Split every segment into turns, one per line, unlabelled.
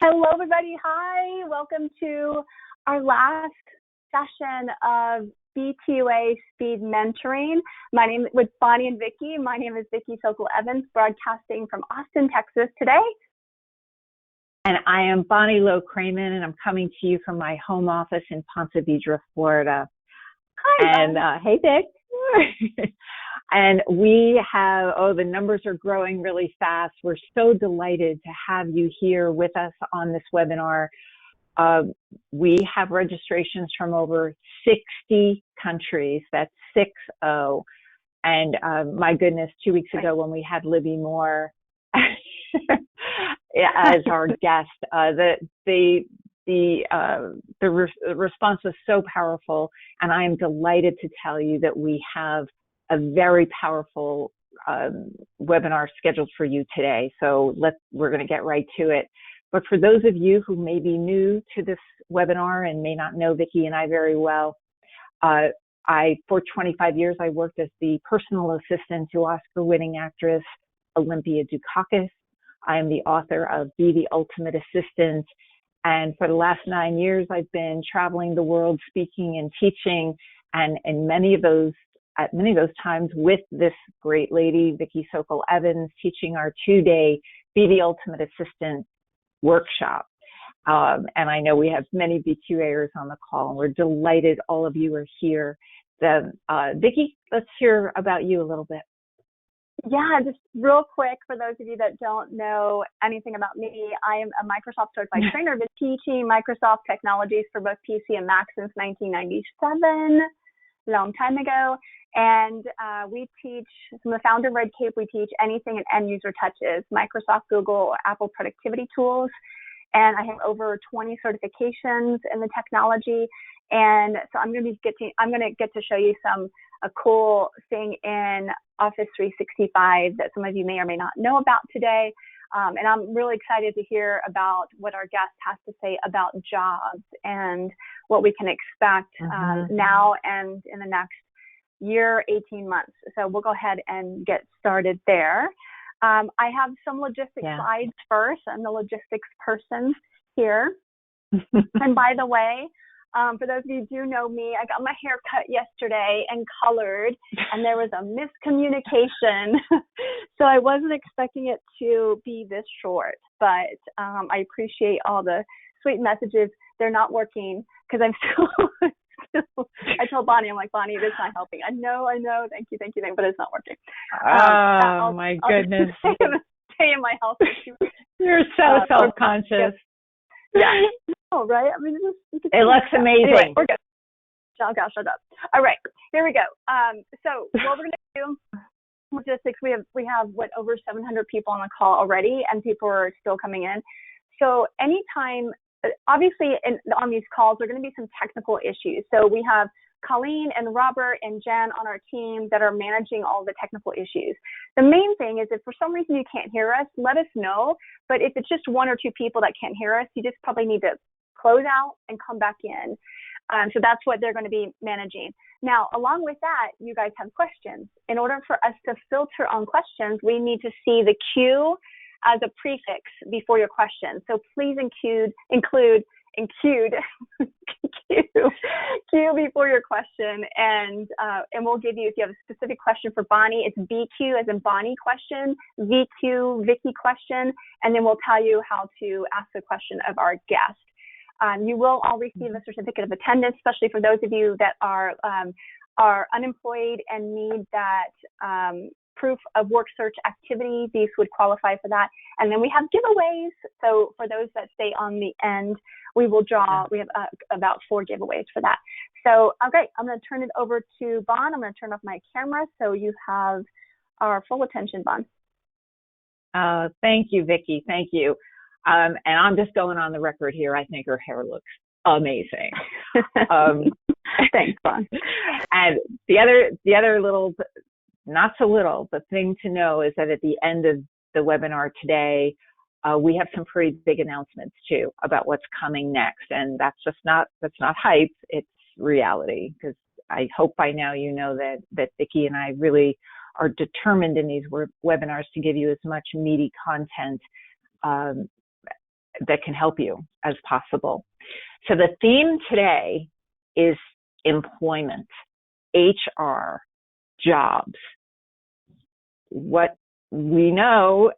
Hello, everybody. Hi. Welcome to our last session of B2A Speed Mentoring. With Bonnie and Vickie. My name is Vickie Sokol Evans, broadcasting from Austin, Texas today.
And I am Bonnie Low-Kramen, and I'm coming to you from my home office in Ponte Vedra, Florida.
Hi.
And hey, Vic. And we have, the numbers are growing really fast. We're so delighted to have you here with us on this webinar. We have registrations from over 60 countries. That's 60. And my goodness, 2 weeks ago when we had Libby Moore as our guest, the response was so powerful, and I am delighted to tell you that we have a very powerful webinar scheduled for you today. So we're going to get right to it. But for those of you who may be new to this webinar and may not know Vickie and I very well, for 25 years, I worked as the personal assistant to Oscar-winning actress Olympia Dukakis. I am the author of Be the Ultimate Assistant. And for the last 9 years, I've been traveling the world, speaking and teaching, and at many of those times with this great lady, Vickie Sokol Evans, teaching our 2-day Be the Ultimate Assistant workshop. And I know we have many B2Ers on the call, and we're delighted all of you are here. Vickie, let's hear about you a little bit.
Yeah, just real quick, for those of you that don't know anything about me, I am a Microsoft certified trainer. I've been teaching Microsoft technologies for both PC and Mac since 1997, a long time ago. And we teach, from the founder of Red Cape, we teach anything an end user touches, Microsoft, Google, or Apple productivity tools. And I have over 20 certifications in the technology. And so I'm going to get to show you a cool thing in Office 365 that some of you may or may not know about today. And I'm really excited to hear about what our guest has to say about jobs and what we can expect now and in the next year, 18 months. So we'll go ahead and get started there. I have some logistics slides first. I'm the logistics person here. And by the way, for those of you who do know me, I got my hair cut yesterday and colored, and there was a miscommunication. So I wasn't expecting it to be this short, but I appreciate all the sweet messages. They're not working because I'm still I told Bonnie, I'm like, Bonnie, this is not helping. I know, thank you, but it's not working.
My goodness.
Stay in my house.
You're so self-conscious.
Yeah. Oh, right? I mean,
it looks amazing.
Anyway, we're good. Oh, gosh, shut up. All right, here we go. So what we're going to do, logistics, we have over 700 people on the call already, and people are still coming in. So anytime, obviously on these calls, there are going to be some technical issues. So we have Colleen and Robert and Jen on our team that are managing all the technical issues. The main thing is if for some reason you can't hear us, let us know. But if it's just one or two people that can't hear us, you just probably need to close out and come back in. So that's what they're going to be managing. Now, along with that, you guys have questions. In order for us to filter on questions, we need to see the Q as a prefix before your question. So please include Q before your question, and we'll give you, if you have a specific question for Bonnie, it's BQ as in Bonnie question, VQ Vickie question, and then we'll tell you how to ask the question of our guest. You will all receive a certificate of attendance, especially for those of you that are unemployed and need that proof of work search activity. These would qualify for that. And then we have giveaways. So for those that stay on the end, we have about 4 giveaways for that. So, okay, I'm going to turn it over to Bon. I'm going to turn off my camera so you have our full attention, Bon.
Thank you, Vickie. Thank you. And I'm just going on the record here. I think her hair looks amazing.
Thanks, Bon.
And the other little, not so little, but thing to know is that at the end of the webinar today, we have some pretty big announcements too about what's coming next. And that's not hype, it's reality, because I hope by now you know that Vickie and I really are determined in these webinars to give you as much meaty content that can help you as possible. So the theme today is employment, HR, jobs. What we know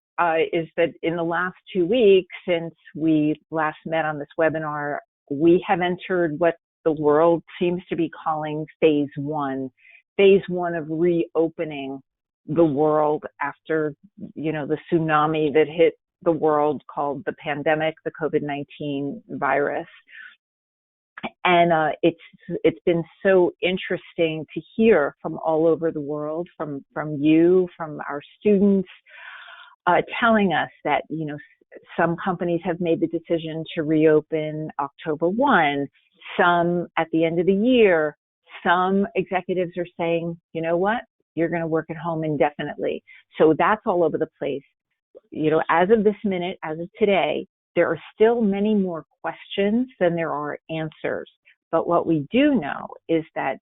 is that in the last 2 weeks since we last met on this webinar, we have entered what the world seems to be calling phase one of reopening the world after, the tsunami that hit the world called the pandemic, the COVID-19 virus. And it's been so interesting to hear from all over the world, from you, from our students, telling us that, some companies have made the decision to reopen October 1, some at the end of the year, some executives are saying, you know what, you're going to work at home indefinitely. So that's all over the place. As of this minute, as of today, there are still many more questions than there are answers. But what we do know is that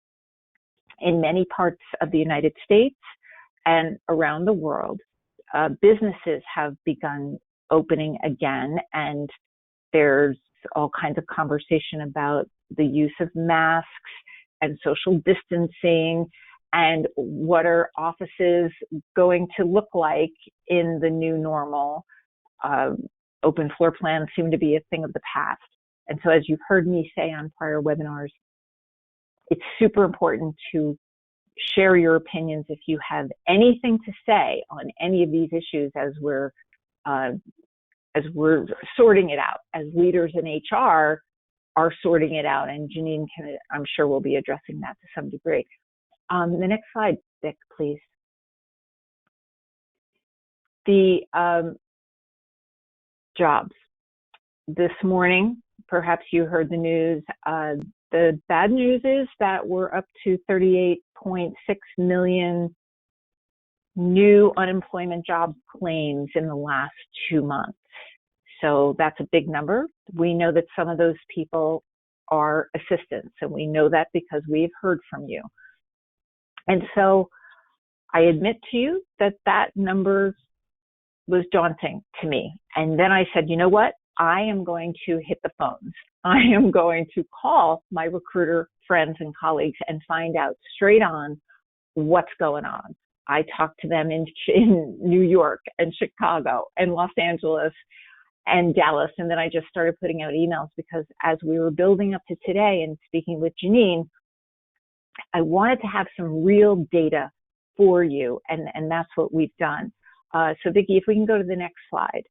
in many parts of the United States and around the world, businesses have begun opening again, and there's all kinds of conversation about the use of masks and social distancing and what are offices going to look like in the new normal. Open floor plans seem to be a thing of the past. And so as you've heard me say on prior webinars, it's super important to share your opinions if you have anything to say on any of these issues as we're sorting it out, as leaders in HR are sorting it out. And Janine I'm sure will be addressing that to some degree. The next slide, Vic, please. The jobs. This morning, perhaps you heard the news. The bad news is that we're up to 38.6 million new unemployment job claims in the last 2 months. So that's a big number. We know that some of those people are assistants, and we know that because we've heard from you. And so I admit to you that that number was daunting to me. And then I said, you know what? I am going to hit the phones. I am going to call my recruiter friends and colleagues and find out straight on what's going on. I talked to them in New York and Chicago and Los Angeles and Dallas. And then I just started putting out emails because as we were building up to today and speaking with Janine, I wanted to have some real data for you. And that's what we've done. So Vickie, if we can go to the next slide.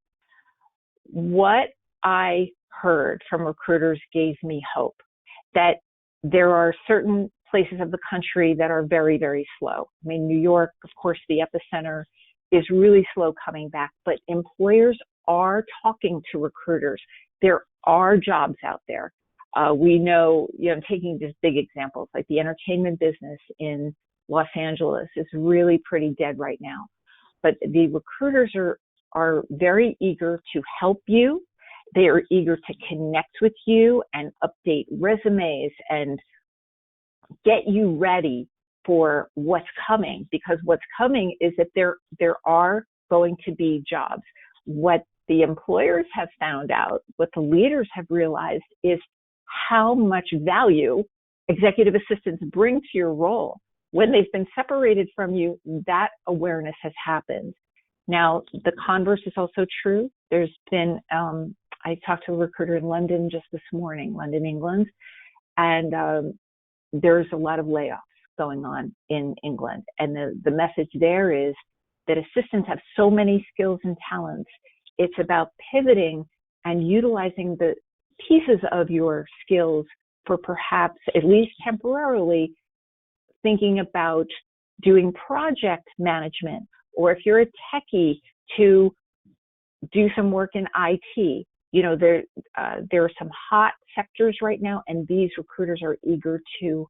What I heard from recruiters gave me hope that there are certain places of the country that are very, very slow. I mean, New York, of course, the epicenter is really slow coming back, but employers are talking to recruiters. There are jobs out there. We know, I'm taking just big examples, like the entertainment business in Los Angeles is really pretty dead right now. But the recruiters are very eager to help you. They are eager to connect with you and update resumes and get you ready for what's coming, because what's coming is that there are going to be jobs. What the employers have found out, what the leaders have realized is how much value executive assistants bring to your role. When they've been separated from you, that awareness has happened. Now, the converse is also true. There's been, I talked to a recruiter in London just this morning, London, England, and there's a lot of layoffs going on in England. And the message there is that assistants have so many skills and talents. It's about pivoting and utilizing the pieces of your skills for perhaps, at least temporarily, thinking about doing project management, or if you're a techie, to do some work in IT. There are some hot sectors right now, and these recruiters are eager to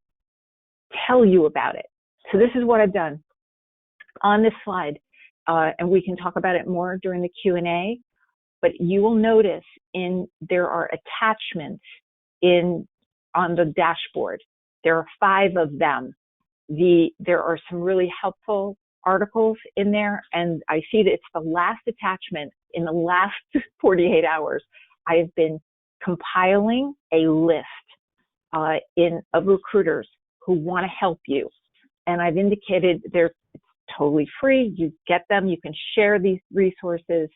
tell you about it. So this is what I've done on this slide, and we can talk about it more during the Q&A, but you will notice there are attachments on the dashboard. There are 5 of them. There are some really helpful articles in there, and I see that it's the last attachment in the last 48 hours. I have been compiling a list of recruiters who want to help you. And I've indicated it's totally free. You get them. You can share these resources.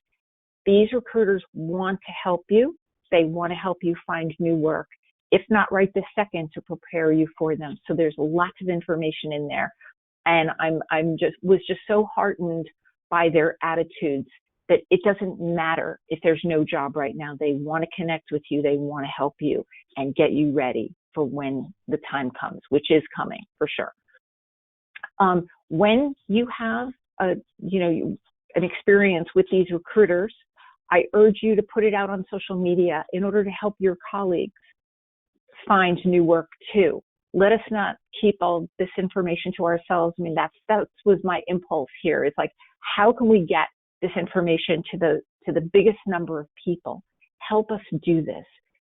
These recruiters want to help you. They want to help you find new work, if not right this second, to prepare you for them. So there's lots of information in there. And was just so heartened by their attitudes that it doesn't matter if there's no job right now. They want to connect with you. They want to help you and get you ready for when the time comes, which is coming for sure. When you have an experience with these recruiters, I urge you to put it out on social media in order to help your colleagues find new work too. Let us not keep all this information to ourselves. I mean, that was my impulse here. It's like, how can we get this information to the biggest number of people? Help us do this.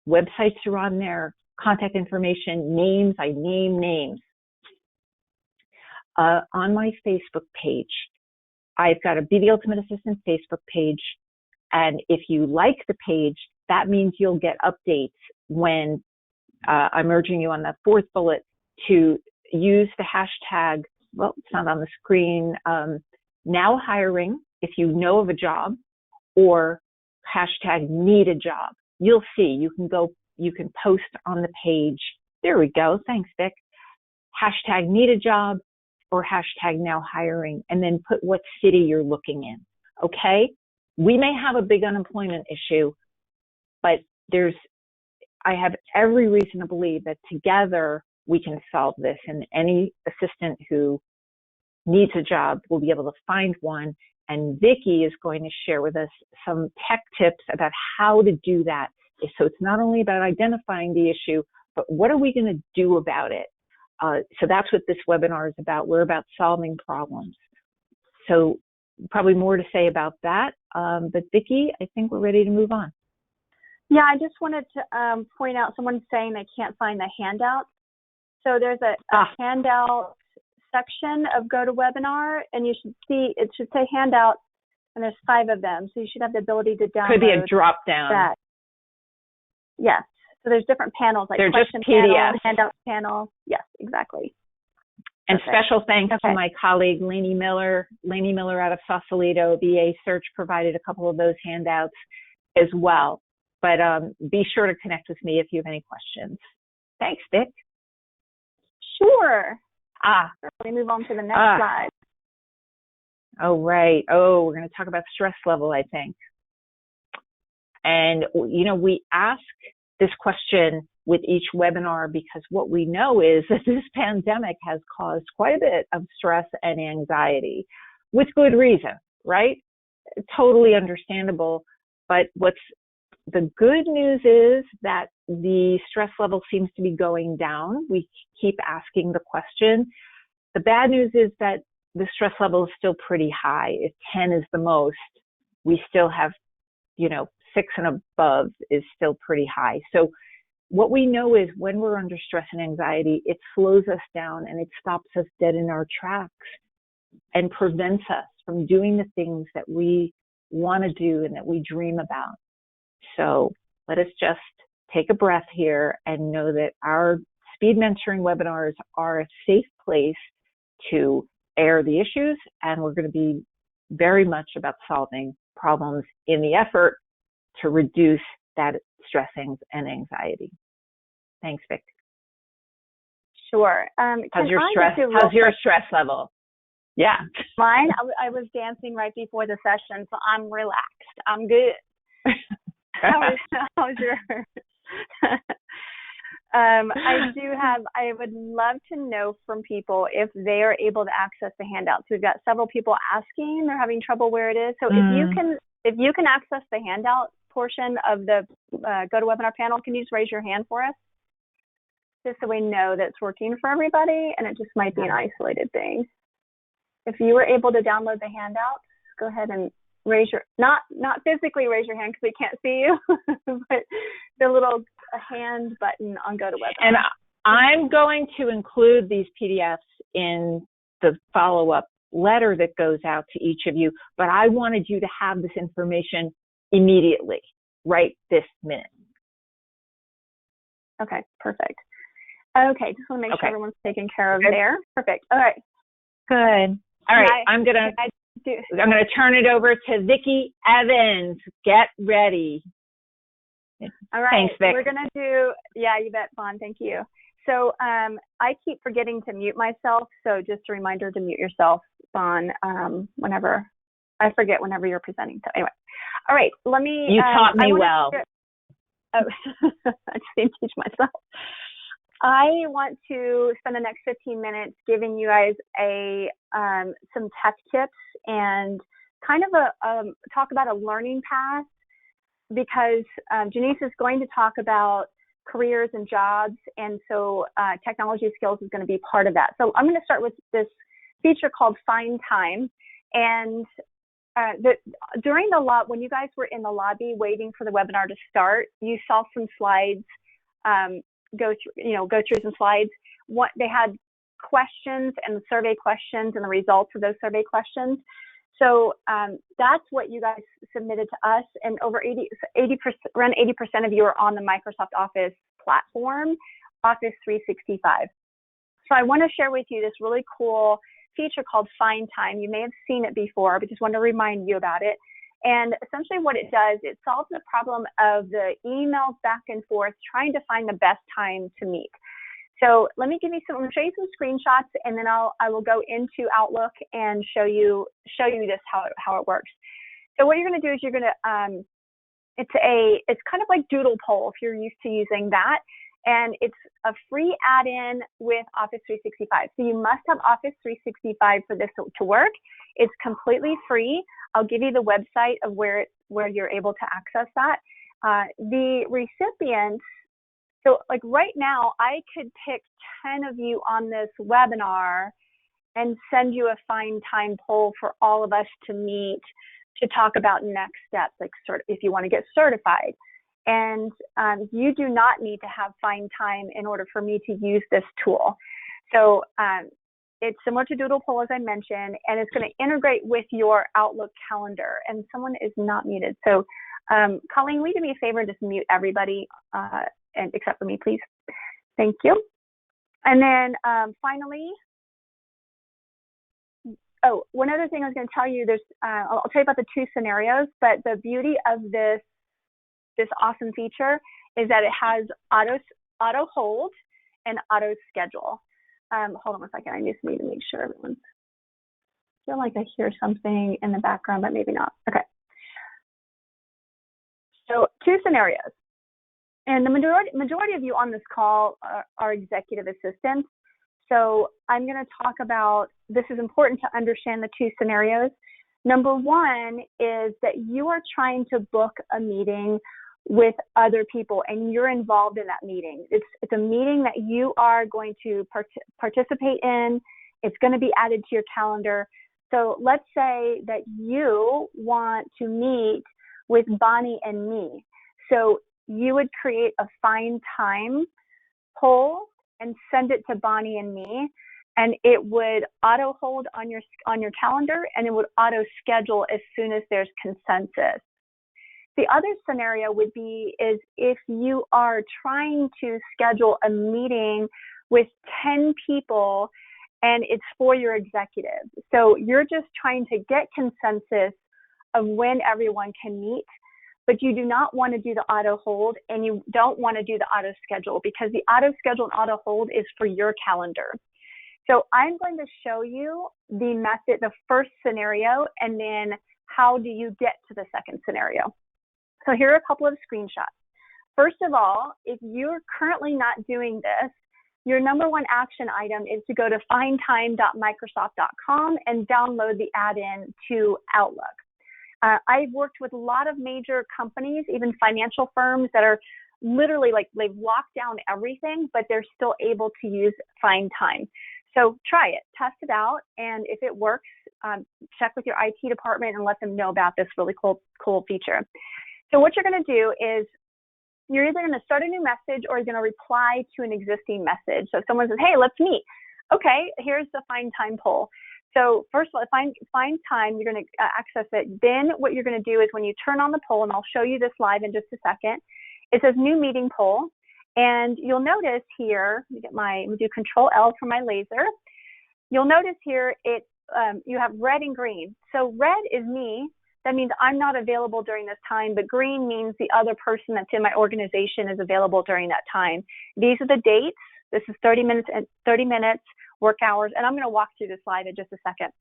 Websites are on there, contact information, names. I name names. On my Facebook page, I've got a Be the Ultimate Assistant Facebook page. And if you like the page, that means you'll get updates when I'm urging you on that fourth bullet to use the hashtag, well, it's not on the screen, now hiring, if you know of a job, or hashtag need a job. You'll see, you can post on the page. There we go. Thanks, Vic. Hashtag need a job or hashtag now hiring, and then put what city you're looking in. Okay? We may have a big unemployment issue, but I have every reason to believe that together we can solve this, and any assistant who needs a job will be able to find one. And Vickie is going to share with us some tech tips about how to do that. So it's not only about identifying the issue, but what are we going to do about it? So that's what this webinar is about. We're about solving problems. So probably more to say about that. But Vickie, I think we're ready to move on.
Yeah, I just wanted to point out someone saying they can't find the handout. So there's a handout section of GoToWebinar, and you should see, it should say handout, and there's 5 of them. So you should have the ability to download. Could be a drop down. That. Yes. So there's different panels, like
they're
question
just PDFs.
Panel, handout panel. Yes, exactly.
And special thanks to my colleague, Lainey Miller out of Sausalito. BA Search provided a couple of those handouts as well. But be sure to connect with me if you have any questions. Thanks, Vic.
Sure. Let me move on to the next slide.
Oh, right. Oh, we're going to talk about stress level, I think. And, we ask this question with each webinar because what we know is that this pandemic has caused quite a bit of stress and anxiety with good reason, right? Totally understandable. But the good news is that the stress level seems to be going down. We keep asking the question. The bad news is that the stress level is still pretty high. If 10 is the most, we still have, 6 and above is still pretty high. So what we know is when we're under stress and anxiety, it slows us down and it stops us dead in our tracks and prevents us from doing the things that we want to do and that we dream about. So let us just take a breath here and know that our speed mentoring webinars are a safe place to air the issues, and we're going to be very much about solving problems in the effort to reduce that stressing and anxiety. Thanks, Vic.
Sure.
How's your stress level? Yeah.
Mine, I was dancing right before the session, so I'm relaxed. I'm good. How's yours? I would love to know from people if they are able to access the handouts. We've got several people asking, they're having trouble where it is. So if you can access the handout portion of the GoToWebinar panel, can you just raise your hand for us? Just so we know that it's working for everybody, and it just might be an isolated thing. If you were able to download the handouts, go ahead and raise your, not physically raise your hand because we can't see you, but the little hand button on GoToWebinar.
And I'm going to include these PDFs in the follow-up letter that goes out to each of you, but I wanted you to have this information immediately. right this minute.
Okay, perfect. Okay, just want to make sure everyone's taken care of there. Perfect. All right.
Good. All right, I'm gonna turn it over to Vickie Evans. Get ready.
All right.
Thanks, Vic.
We're gonna do. Yeah, you bet, Fawn. Thank you. So I keep forgetting to mute myself. So just a reminder to mute yourself, Fawn, whenever I forget whenever you're presenting. So anyway, all right. Let me.
You taught me well.
I just didn't teach myself. I want to spend the next 15 minutes giving you guys some tech tips and kind of talk about a learning path, because Janice is going to talk about careers and jobs, and so technology skills is going to be part of that. So I'm going to start with this feature called Find Time. And during when you guys were in the lobby waiting for the webinar to start, you saw some slides go through some slides. They had questions and survey questions and the results of those survey questions. So that's what you guys submitted to us, and around 80% of you are on the Microsoft Office platform, Office 365. So I want to share with you this really cool feature called Find Time. You may have seen it before, but just want to remind you about it. And essentially what it does, it solves the problem of the emails back and forth trying to find the best time to meet. So I'm going to show you some screenshots, and then I will go into Outlook and show you this how it works. So what you're going to do is you're going to it's kind of like Doodle Poll if you're used to using that, and it's a free add-in with Office 365. So you must have Office 365 for this to work. It's completely free. I'll give you the website of where you're able to access that. The recipients. So like right now, I could pick 10 of you on this webinar and send you a Find Time poll for all of us to meet to talk about next steps, like if you want to get certified. And you do not need to have Find Time in order for me to use this tool. So it's similar to Doodle Poll, as I mentioned, and it's going to integrate with your Outlook calendar. And someone is not muted. So Colleen, will you do me a favor and just mute everybody? And except for me, please. Thank you. And then finally, one other thing I was going to tell you, I'll tell you about the two scenarios, but the beauty of this awesome feature is that it has auto hold and auto schedule. Hold on a second, I just need to make sure everyone's, I feel like I hear something in the background, but maybe not. Okay. So two scenarios. And the majority of you on this call are executive assistants. So I'm going to talk about, this is important to understand the two scenarios. Number one is that you are trying to book a meeting with other people and you're involved in that meeting. It's a meeting that you are going to participate in. It's going to be added to your calendar. So let's say that you want to meet with Bonnie and me. So you would create a Find Time poll and send it to Bonnie and me, and it would auto hold on your calendar, and it would auto schedule as soon as there's consensus. The other scenario would be is if you are trying to schedule a meeting with 10 people and it's for your executive. So you're just trying to get consensus of when everyone can meet, but you do not want to do the auto hold and you don't want to do the auto schedule, because the auto schedule and auto hold is for your calendar. So I'm going to show you the method, the first scenario, and then how do you get to the second scenario. So here are a couple of screenshots. First of all, if you're currently not doing this, your number one action item is to go to findtime.microsoft.com and download the add-in to Outlook. I've worked with a lot of major companies, even financial firms, that are literally like they've locked down everything, but they're still able to use Find Time. So try it, test it out, and if it works, check with your IT department and let them know about this really cool feature. So what you're going to do is you're either going to start a new message or you're going to reply to an existing message. So if someone says, hey, let's meet. Okay, here's the Find Time poll. So first of all, find time, you're going to access it. Then what you're going to do is when you turn on the poll, and I'll show you this live in just a second, it says new meeting poll. And you'll notice here, let me do Control L for my laser. You'll notice here you have red and green. So red is me. That means I'm not available during this time, but green means the other person that's in my organization is available during that time. These are the dates. This is 30 minutes, work hours, and I'm going to walk through this slide in just a second.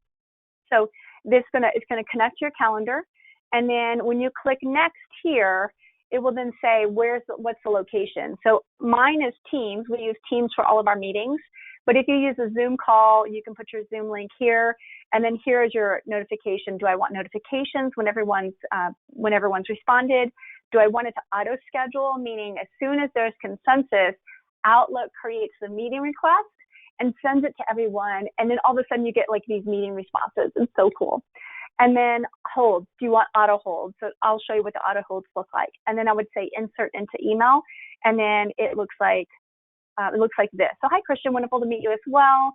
So it's going to connect to your calendar, and then when you click next here, it will then say what's the location. So mine is Teams. We use Teams for all of our meetings. But if you use a Zoom call, you can put your Zoom link here, and then here is your notification. Do I want notifications when everyone's responded? Do I want it to auto schedule, meaning as soon as there's consensus, Outlook creates the meeting request and sends it to everyone, and then all of a sudden you get like these meeting responses. It's so cool. And then holds. Do you want auto hold? So I'll show you what the auto holds look like. And then I would say insert into email, and then it looks like this. So hi, Christian, wonderful to meet you as well.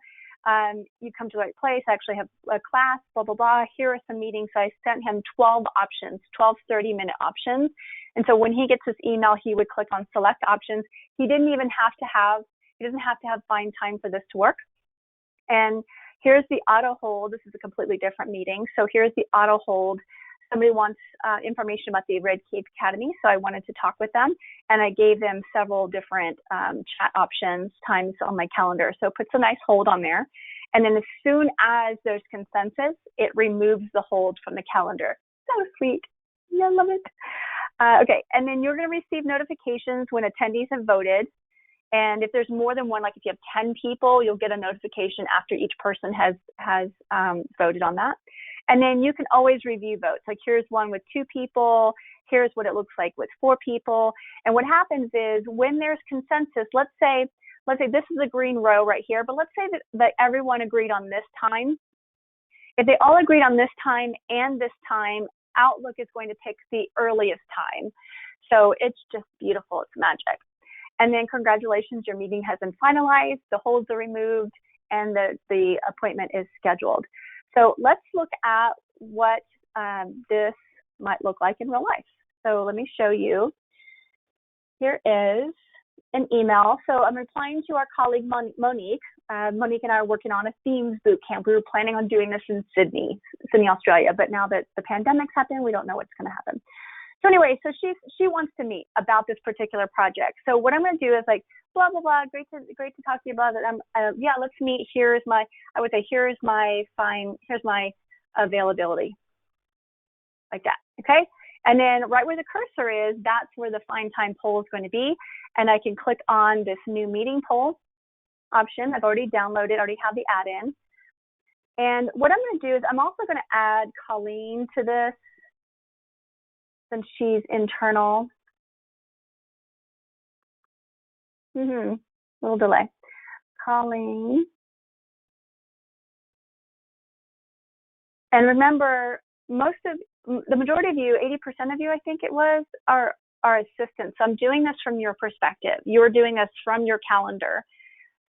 You come to the right place. I actually have a class, blah, blah, blah. Here are some meetings. So I sent him 12 options, 12 30-minute options. And so when he gets this email, he would click on select options. He doesn't have to have find time for this to work. And here's the auto hold. This is a completely different meeting. So here's the auto hold. Somebody wants information about the Red Cape Academy, so I wanted to talk with them, and I gave them several different chat options, times on my calendar. So it puts a nice hold on there, and then as soon as there's consensus, it removes the hold from the calendar. So sweet. Yeah, I love it. Okay, and then you're going to receive notifications when attendees have voted, and if there's more than one, like if you have 10 people, you'll get a notification after each person has voted on that. And then you can always review votes. Like here's one with 2 people. Here's what it looks like with 4 people. And what happens is when there's consensus, let's say this is a green row right here, but let's say that everyone agreed on this time. If they all agreed on this time and this time, Outlook is going to pick the earliest time. So it's just beautiful. It's magic. And then congratulations, your meeting has been finalized. The holds are removed and the appointment is scheduled. So let's look at what this might look like in real life. So let me show you. Here is an email. So I'm replying to our colleague Monique. Monique and I are working on a themes boot camp. We were planning on doing this in Sydney, Australia, but now that the pandemic's happened, we don't know what's going to happen. So anyway, so she wants to meet about this particular project. So what I'm going to do is like, blah, blah, blah, great to talk to you about it. Yeah, let's meet. Here's my availability. Like that, okay? And then right where the cursor is, that's where the find time poll is going to be. And I can click on this new meeting poll option. I've already downloaded, already have the add-in. And what I'm going to do is I'm also going to add Colleen to this since she's internal. Little delay. Colleen. And remember, the majority of you, 80% of you, I think it was, are assistants. So I'm doing this from your perspective. You're doing this from your calendar.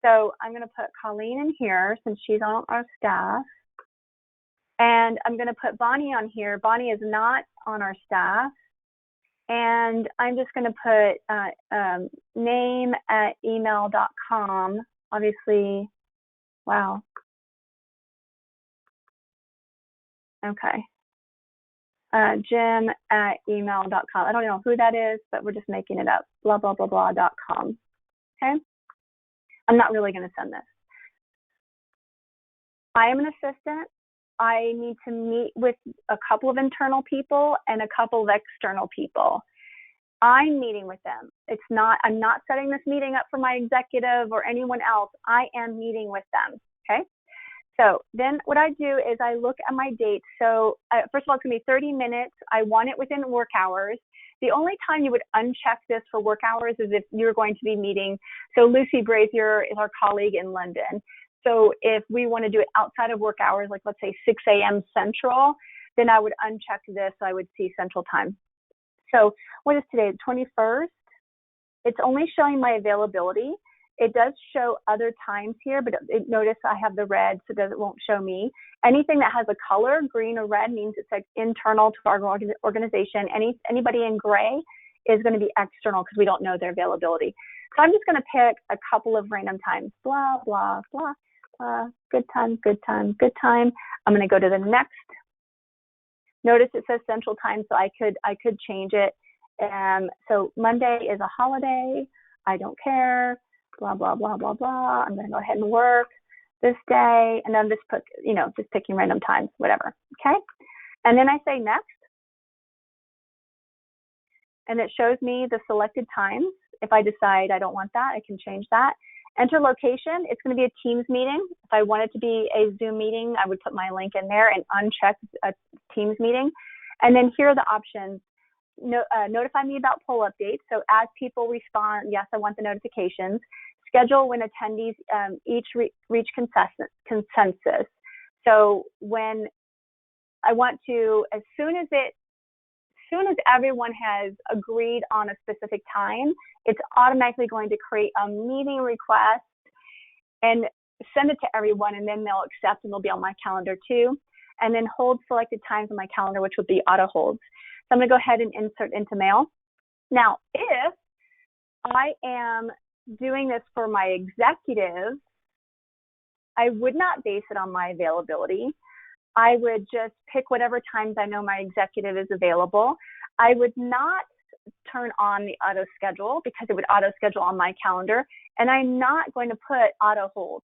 So I'm going to put Colleen in here since she's on our staff. And I'm going to put Bonnie on here. Bonnie is not on our staff. And I'm just going to put name@email.com. Obviously, wow. Okay. Jim@email.com. I don't know who that is, but we're just making it up. Blah, blah, blah, blah.com. Okay. I'm not really going to send this. I am an assistant. I need to meet with a couple of internal people and a couple of external people. I'm meeting with them. I'm not setting this meeting up for my executive or anyone else. I am meeting with them, okay? So then what I do is I look at my dates. So first of all, it's gonna be 30 minutes. I want it within work hours. The only time you would uncheck this for work hours is if you're going to be meeting. So Lucy Brazier is our colleague in London. So if we want to do it outside of work hours, like let's say 6 a.m. Central, then I would uncheck this. So I would see Central Time. So what is today, the 21st? It's only showing my availability. It does show other times here, but notice I have the red, so it won't show me. Anything that has a color, green or red, means it's like internal to our organization. Anybody in gray is going to be external because we don't know their availability. So I'm just going to pick a couple of random times. Blah, blah, blah, blah. Good time, good time, good time. I'm going to go to the next. Notice it says Central Time, so I could change it. So Monday is a holiday. I don't care. Blah, blah, blah, blah, blah. I'm going to go ahead and work this day. And then just put, just picking random times, whatever. Okay. And then I say next. And it shows me the selected times. If I decide I don't want that, I can change that. Enter location. It's going to be a Teams meeting. If I want it to be a Zoom meeting, I would put my link in there and uncheck a Teams meeting. And then here are the options. Notify me about poll updates. So as people respond, yes, I want the notifications. Schedule when attendees each reach consensus. So when I want to, as soon as everyone has agreed on a specific time, it's automatically going to create a meeting request and send it to everyone, and then they'll accept and they'll be on my calendar too. And then hold selected times on my calendar, which would be auto holds. So I'm going to go ahead and insert into mail. Now, if I am doing this for my executive, I would not base it on my availability. I would just pick whatever times I know my executive is available. I would not turn on the auto schedule because it would auto schedule on my calendar, and I'm not going to put auto holds.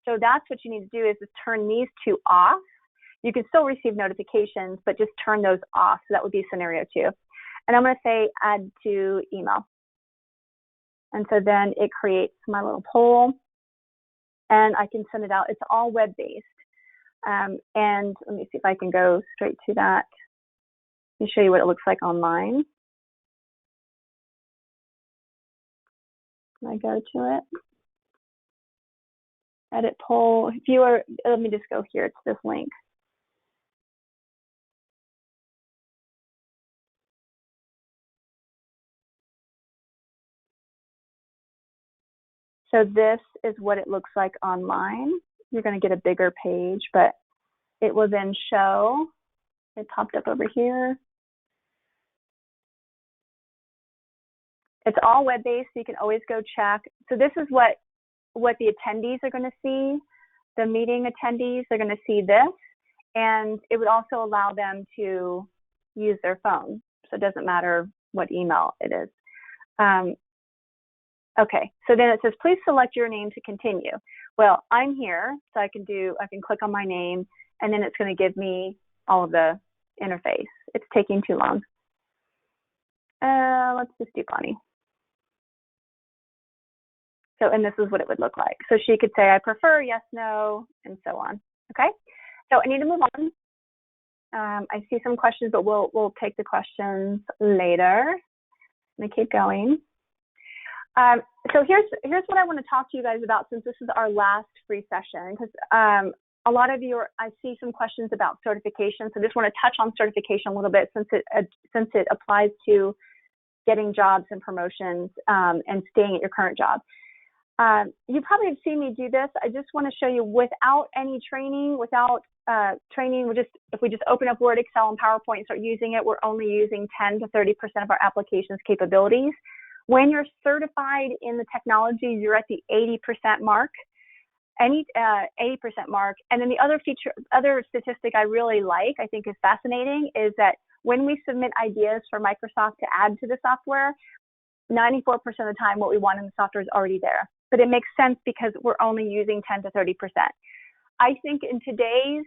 So that's what you need to do, is just turn these two off. You can still receive notifications, but just turn those off. So that would be scenario 2. And I'm going to say add to email. And so then it creates my little poll, and I can send it out. It's all web-based. And let me see if I can go straight to that. Let me show you what it looks like online. Can I go to it? Edit poll. Viewer, let me just go here to this link. So this is what it looks like online. You're going to get a bigger page, but it will then show. It popped up over here. It's all web-based, so you can always go check. So this is what the attendees are going to see. The meeting attendees are going to see this, and it would also allow them to use their phone. So it doesn't matter what email it is. Okay, so then it says, please select your name to continue. Well, I'm here, so I can click on my name, and then it's going to give me all of the interface. It's taking too long. Let's just do Bonnie. So, and this is what it would look like. So she could say, I prefer, yes, no, and so on. Okay, so I need to move on. I see some questions, but we'll take the questions later. Let me keep going. So here's what I want to talk to you guys about, since this is our last free session, because a lot of you I see some questions about certification. So just want to touch on certification a little bit, since it applies to getting jobs and promotions and staying at your current job. You probably have seen me do this. I just want to show you without any training, if we just open up Word, Excel, and PowerPoint and start using it, we're only using 10 to 30% of our application's capabilities. When you're certified in the technology, you're at the 80% mark, 80% mark. And then the other statistic I really like, I think is fascinating, is that when we submit ideas for Microsoft to add to the software, 94% of the time what we want in the software is already there. But it makes sense because we're only using 10 to 30%. I think in today's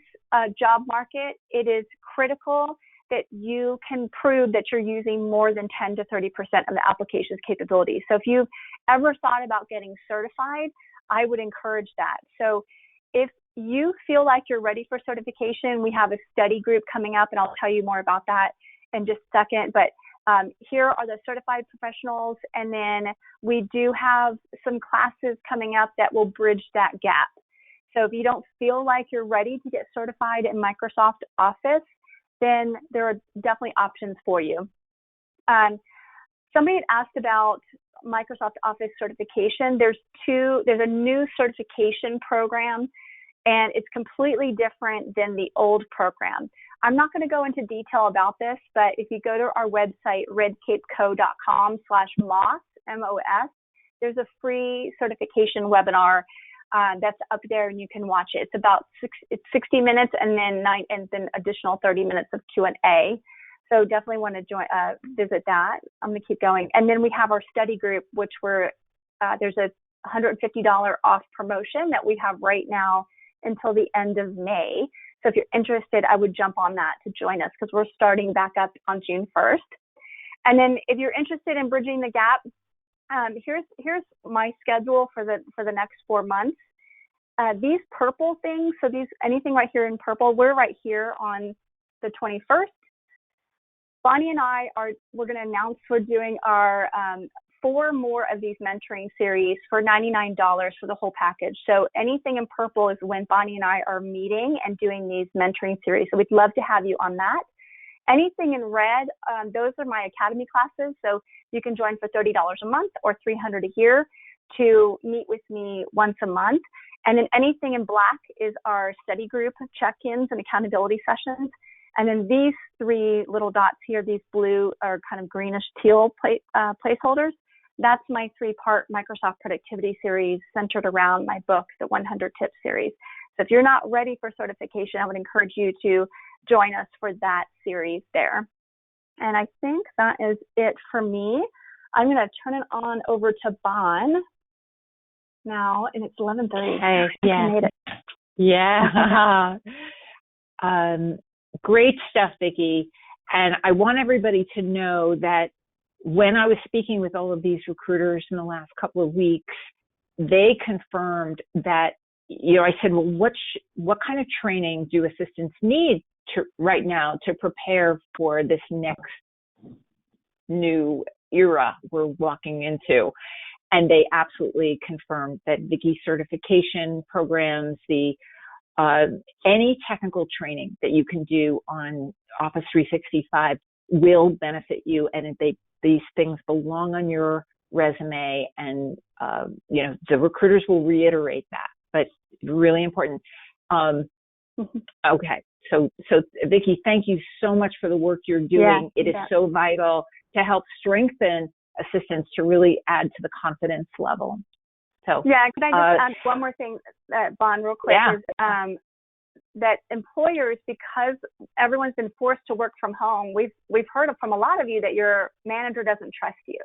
job market, it is critical that you can prove that you're using more than 10 to 30% of the application's capabilities. So if you've ever thought about getting certified, I would encourage that. So if you feel like you're ready for certification, we have a study group coming up, and I'll tell you more about that in just a second. But here are the certified professionals, and then we do have some classes coming up that will bridge that gap. So if you don't feel like you're ready to get certified in Microsoft Office, then there are definitely options for you. somebody had asked about Microsoft Office certification. There's a new certification program, and it's completely different than the old program. I'm not going to go into detail about this, but if you go to our website, redcapeco.com/MOS, M-O-S, there's a free certification webinar that's up there, and you can watch it. It's 60 minutes, and then additional 30 minutes of Q&A. So definitely want to visit that. I'm going to keep going. And then we have our study group, which there's a $150 off promotion that we have right now until the end of May. So if you're interested, I would jump on that to join us, because we're starting back up on June 1st. And then if you're interested in bridging the gap, here's my schedule for the next 4 months. These purple things, so anything right here in purple, we're right here on the 21st. Bonnie and we're going to announce we're doing our 4 more of these mentoring series for $99 for the whole package. So anything in purple is when Bonnie and I are meeting and doing these mentoring series. So we'd love to have you on that. Anything in red, those are my academy classes. So you can join for $30 a month or $300 a year to meet with me once a month. And then anything in black is our study group check-ins and accountability sessions. And then these 3 little dots here, these blue or kind of greenish teal placeholders, that's my 3-part Microsoft Productivity series centered around my book, the 100 Tips series. So if you're not ready for certification, I would encourage you to join us for that series there. And I think that is it for me. I'm going to turn it on over to Bon now, and it's 11:30.
Hey,
yeah. Made it.
Yeah. Great stuff, Vickie. And I want everybody to know that when I was speaking with all of these recruiters in the last couple of weeks, they confirmed that, I said, well, what kind of training do assistants need right now to prepare for this next new era we're walking into? And they absolutely confirmed that Vickie certification programs, any technical training that you can do on Office 365 will benefit you, and these things belong on your resume, and the recruiters will reiterate that, but really important. Okay, so Vickie, thank you so much for the work you're doing. It is so vital to help strengthen assistants to really add to the confidence level. So
could I just add one more thing, Bon, real quick?
Yeah.
Is, that employers, because everyone's been forced to work from home, we've heard from a lot of you that your manager doesn't trust you.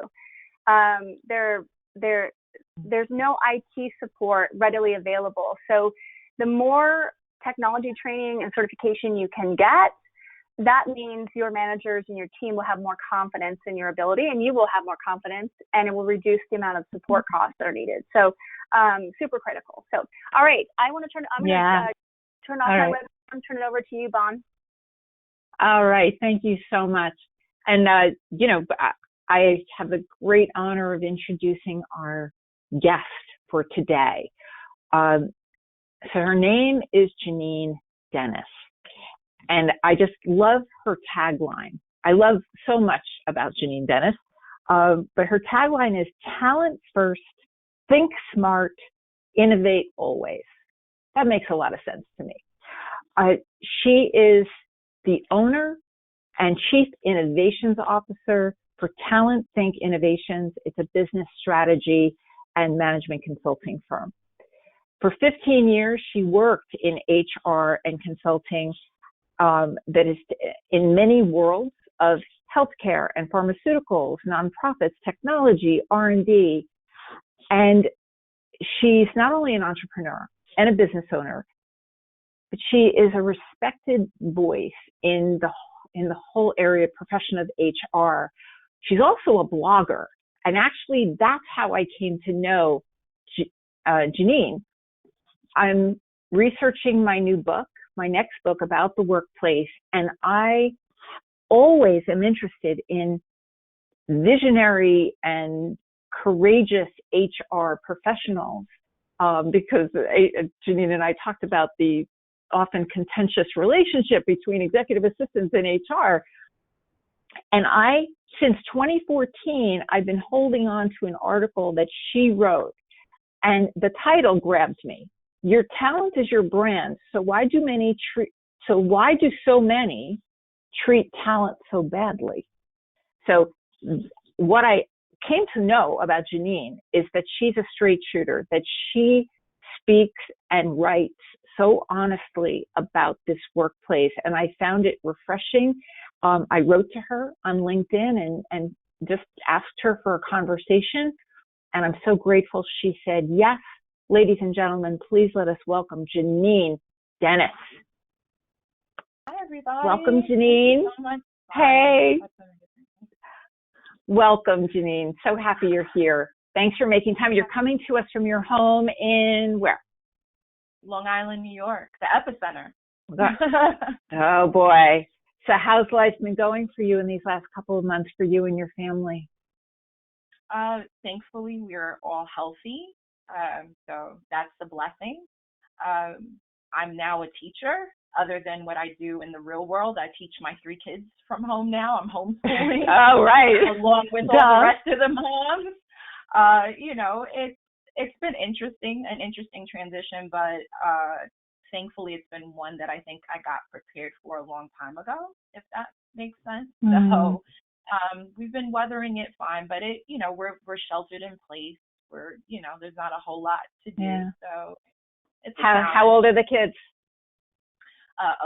There's no IT support readily available. So the more technology training and certification you can get, that means your managers and your team will have more confidence in your ability, and you will have more confidence, and it will reduce the amount of support costs that are needed. So super critical. So, all right, I'm going to turn off my web and turn it over to you, Bon.
All right, thank you so much. And, I have the great honor of introducing our guest for today. So her name is Janine Dennis. And I just love her tagline. I love so much about Janine Dennis, but her tagline is talent first, think smart, innovate always. That makes a lot of sense to me. She is the owner and Chief Innovations Officer for Talent Think Innovations. It's a business strategy and management consulting firm. For 15 years, she worked in HR and consulting that is in many worlds of healthcare and pharmaceuticals, nonprofits, technology, R&D. And she's not only an entrepreneur and a business owner, but she is a respected voice in the whole area profession of HR. She's also a blogger. And actually, that's how I came to know Janine. I'm researching my next book about the workplace, and I always am interested in visionary and courageous HR professionals because Janine and I talked about the often contentious relationship between executive assistants and HR. And I since 2014, I've been holding on to an article that she wrote, and the title grabbed me. Your talent is your brand. So why do so many treat talent so badly? So what I came to know about Janine is that she's a straight shooter, that she speaks and writes so honestly about this workplace. And I found it refreshing. I wrote to her on LinkedIn and just asked her for a conversation. And I'm so grateful she said yes. Ladies and gentlemen, please let us welcome Janine Dennis.
Hi, everybody.
Welcome, Janine.
Thank you so much.
Hey. Welcome, Janine. So happy you're here. Thanks for making time. You're coming to us from your home in where?
Long Island, New York, the epicenter.
Oh, boy. So how's life been going for you in these last couple of months for you and your family?
Thankfully, we're all healthy. So that's the blessing. I'm now a teacher. Other than what I do in the real world, I teach my 3 kids from home now. I'm homeschooling.
Oh, right.
Along with all the rest of the moms. You know, it's been an interesting transition, but thankfully it's been one that I think I got prepared for a long time ago, if that makes sense. Mm-hmm. So we've been weathering it fine, but we're sheltered in place. There's not a whole lot to do. Yeah. So it's
how old are the kids?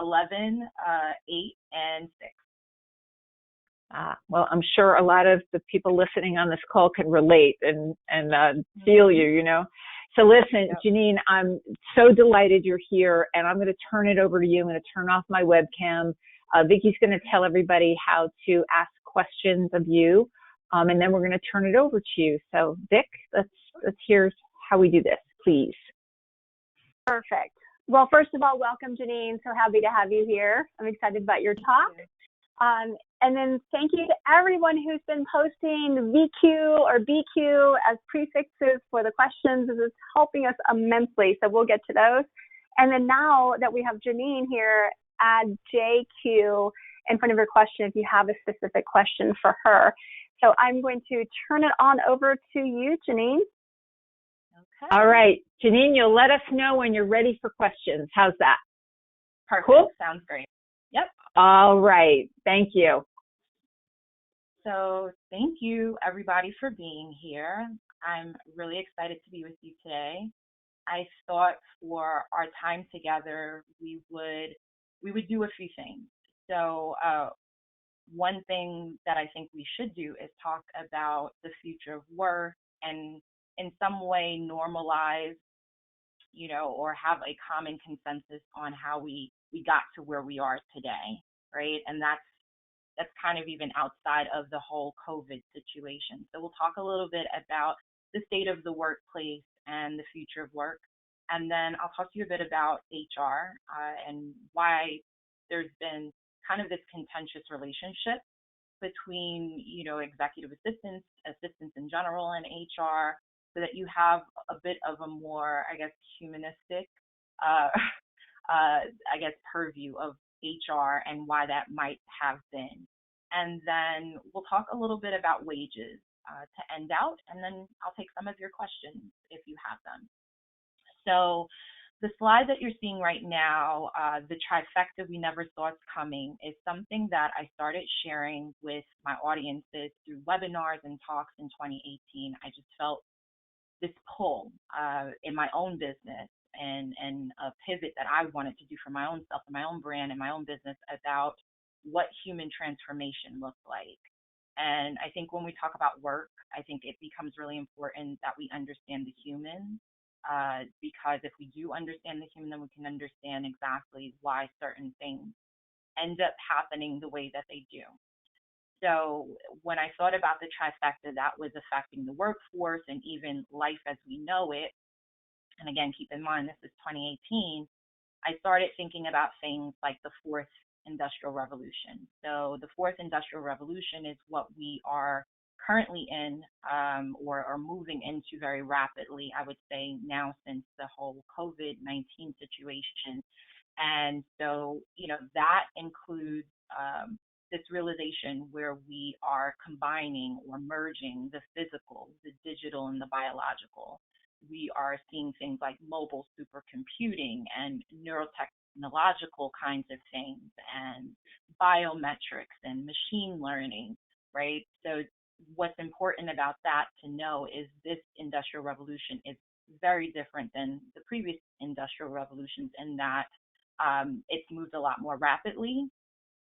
11, 8, and 6.
Well, I'm sure a lot of the people listening on this call can relate and feel you, So listen, yep. Janine, I'm so delighted you're here, and I'm going to turn it over to you. I'm going to turn off my webcam. Vickie's going to tell everybody how to ask questions of you, and then we're going to turn it over to you. So, Vic, let's hear how we do this, please.
Perfect. Well, first of all, welcome, Janine. So happy to have you here. I'm excited about your talk. And then thank you to everyone who's been posting VQ or BQ as prefixes for the questions. This is helping us immensely, so we'll get to those. And then now that we have Janine here, add JQ in front of your question if you have a specific question for her. So I'm going to turn it on over to you, Janine.
Okay. All right. Janine, you'll let us know when you're ready for questions. How's that?
Perfect.
Cool.
Sounds great. Yep.
All right. Thank you.
So thank you, everybody, for being here. I'm really excited to be with you today. I thought for our time together, we would do a few things. So one thing that I think we should do is talk about the future of work and in some way normalize, or have a common consensus on how we got to where we are today, right? And that's kind of even outside of the whole COVID situation. So we'll talk a little bit about the state of the workplace and the future of work. And then I'll talk to you a bit about HR and why there's been kind of this contentious relationship between, executive assistants in general, and HR, so that you have a bit of a more, humanistic, purview of HR and why that might have been. And then we'll talk a little bit about wages to end out, and then I'll take some of your questions if you have them. So the slide that you're seeing right now, the trifecta we never saw it coming, is something that I started sharing with my audiences through webinars and talks in 2018. I just felt this pull in my own business and a pivot that I wanted to do for my own self and my own brand and my own business about what human transformation looks like. And I think when we talk about work, I think it becomes really important that we understand the human, because if we do understand the human, then we can understand exactly why certain things end up happening the way that they do. So when I thought about the trifecta that was affecting the workforce and even life as we know it, and again, keep in mind, this is 2018, I started thinking about things like the fourth industrial revolution. So the fourth industrial revolution is what we are currently in, or are moving into very rapidly, I would say now, since the whole COVID-19 situation. And so, that includes this realization where we are combining or merging the physical, the digital, and the biological. We are seeing things like mobile supercomputing and neurotechnological kinds of things and biometrics and machine learning, right? So what's important about that to know is this industrial revolution is very different than the previous industrial revolutions in that it's moved a lot more rapidly,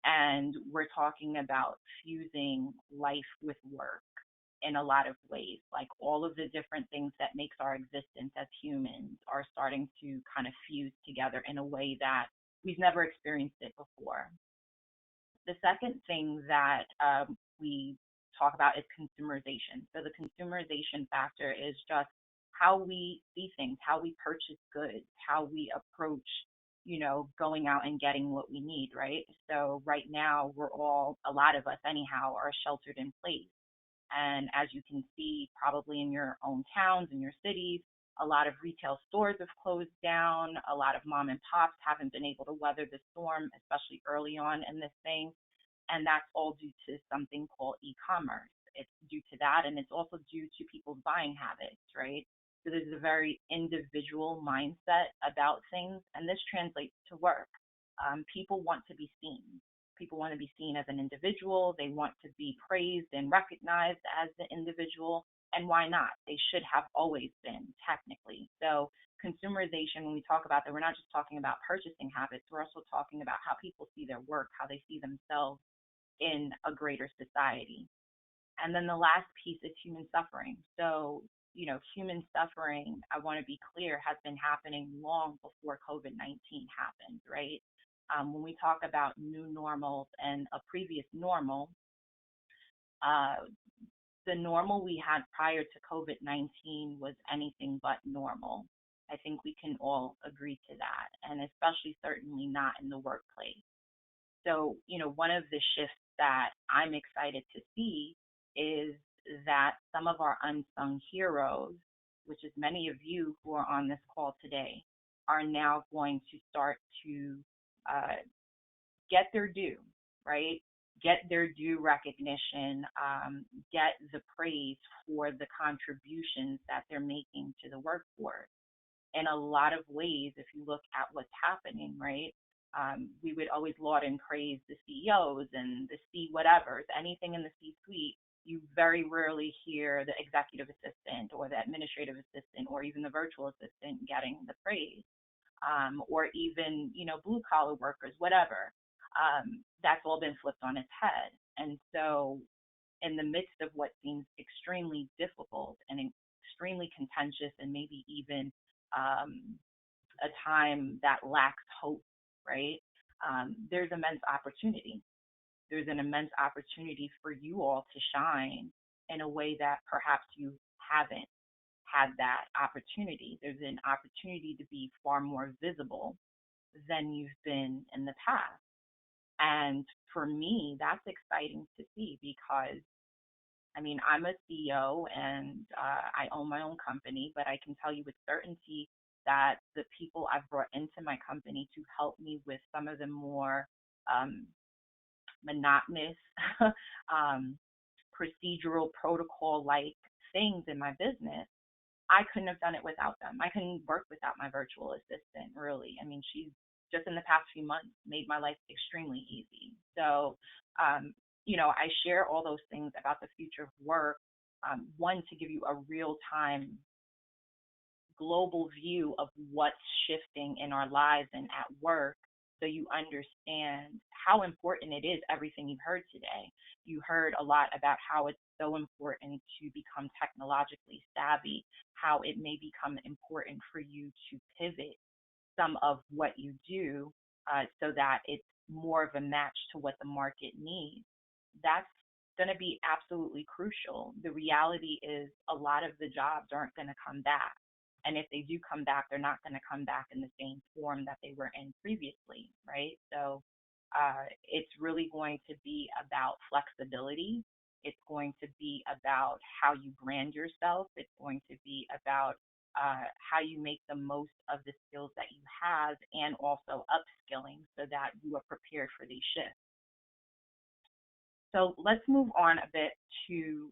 and we're talking about fusing life with work in a lot of ways. Like all of the different things that makes our existence as humans are starting to kind of fuse together in a way that we've never experienced it before. The second thing that we talk about is consumerization. So the consumerization factor is just how we see things, how we purchase goods, how we approach, going out and getting what we need, right? So right now, a lot of us anyhow, are sheltered in place. And as you can see, probably in your own towns and your cities, a lot of retail stores have closed down. A lot of mom and pops haven't been able to weather the storm, especially early on in this thing. And that's all due to something called e-commerce. It's due to that, and it's also due to people's buying habits, right? So there's a very individual mindset about things, and this translates to work. People want to be seen. People want to be seen as an individual. They want to be praised and recognized as the individual. And why not? They should have always been, technically. So consumerization, when we talk about that, we're not just talking about purchasing habits. We're also talking about how people see their work, how they see themselves in a greater society. And then the last piece is human suffering. So, human suffering, I want to be clear, has been happening long before COVID-19 happened, right? When we talk about new normals and a previous normal, the normal we had prior to COVID-19 was anything but normal. I think we can all agree to that, and especially certainly not in the workplace. So, one of the shifts that I'm excited to see is that some of our unsung heroes, which is many of you who are on this call today, are now going to start to get their due, right? Get their due recognition, get the praise for the contributions that they're making to the workforce. In a lot of ways, if you look at what's happening, right? We would always laud and praise the CEOs and the C whatevers, anything in the C-suite. You very rarely hear the executive assistant or the administrative assistant or even the virtual assistant getting the praise, or even, blue collar workers, whatever. That's all been flipped on its head. And so in the midst of what seems extremely difficult and extremely contentious and maybe even a time that lacks hope, right? There's immense opportunity. There's an immense opportunity for you all to shine in a way that perhaps you haven't had that opportunity. There's an opportunity to be far more visible than you've been in the past. And for me, that's exciting to see because, I'm a CEO and I own my own company, but I can tell you with certainty that the people I've brought into my company to help me with some of the more monotonous, procedural protocol-like things in my business, I couldn't have done it without them. I couldn't work without my virtual assistant, really. She's just in the past few months made my life extremely easy. So, I share all those things about the future of work. One, to give you a real-time global view of what's shifting in our lives and at work, so you understand how important it is, everything you've heard today. You heard a lot about how it's so important to become technologically savvy, how it may become important for you to pivot some of what you do so that it's more of a match to what the market needs. That's going to be absolutely crucial. The reality is a lot of the jobs aren't going to come back. And if they do come back, they're not going to come back in the same form that they were in previously, right? So it's really going to be about flexibility. It's going to be about how you brand yourself. It's going to be about how you make the most of the skills that you have and also upskilling so that you are prepared for these shifts. So let's move on a bit to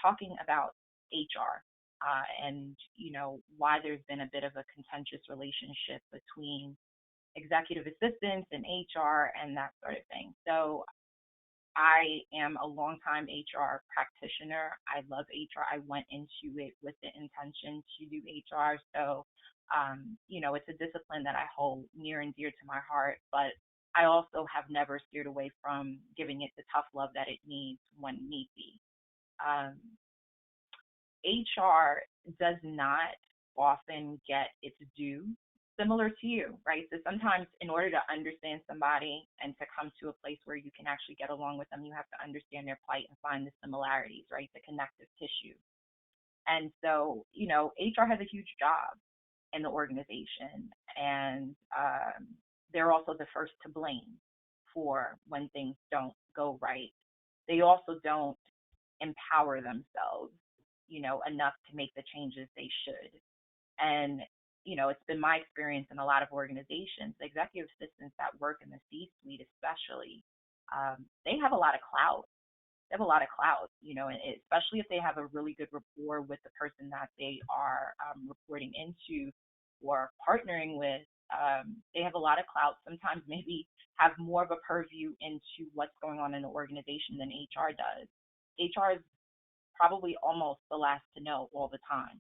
talking about HR and why there's been a bit of a contentious relationship between executive assistants and HR and that sort of thing. So I am a longtime HR practitioner. I love HR. I went into it with the intention to do HR. So, it's a discipline that I hold near and dear to my heart, but I also have never steered away from giving it the tough love that it needs when need be. Um, HR does not often get its due, similar to you, right? So sometimes in order to understand somebody and to come to a place where you can actually get along with them, you have to understand their plight and find the similarities, right? The connective tissue. And so, HR has a huge job in the organization, and they're also the first to blame for when things don't go right. They also don't empower themselves, enough to make the changes they should. And, it's been my experience in a lot of organizations, the executive assistants that work in the C-suite especially, they have a lot of clout. They have a lot of clout, and especially if they have a really good rapport with the person that they are reporting into or partnering with. They have a lot of clout, sometimes maybe have more of a purview into what's going on in the organization than HR does. HR is probably almost the last to know all the time.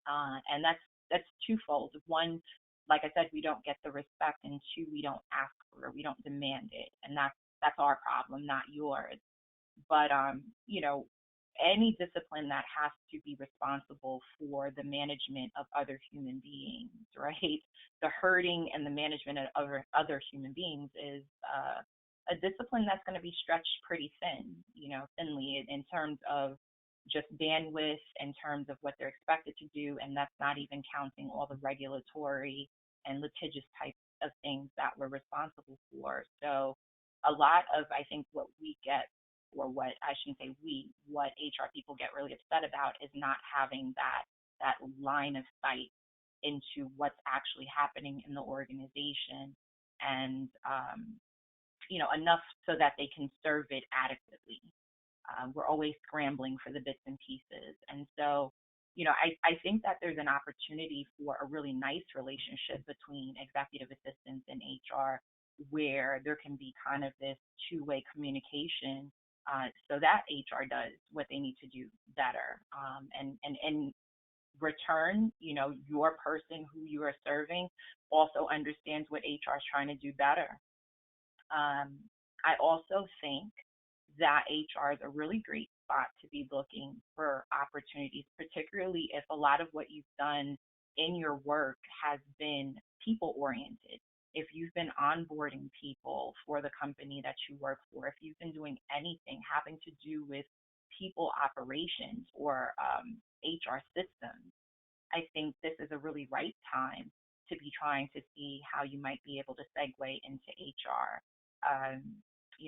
And that's twofold. One, like I said, we don't get the respect, and two, we don't ask for it, we don't demand it, and that's our problem, not yours. But any discipline that has to be responsible for the management of other human beings, right? The herding and the management of other human beings is a discipline that's going to be stretched pretty thinly in terms of just bandwidth, in terms of what they're expected to do, and that's not even counting all the regulatory and litigious types of things that we're responsible for. So a lot of, I think, what we get, or what I shouldn't say we, what HR people get really upset about is not having that line of sight into what's actually happening in the organization, and enough so that they can serve it adequately. We're always scrambling for the bits and pieces. And so, I think that there's an opportunity for a really nice relationship between executive assistants and HR, where there can be kind of this two-way communication, so that HR does what they need to do better. And in return, your person who you are serving also understands what HR is trying to do better. I also think that HR is a really great spot to be looking for opportunities, particularly if a lot of what you've done in your work has been people oriented. If you've been onboarding people for the company that you work for, if you've been doing anything having to do with people operations or HR systems, I think this is a really right time to be trying to see how you might be able to segue into HR.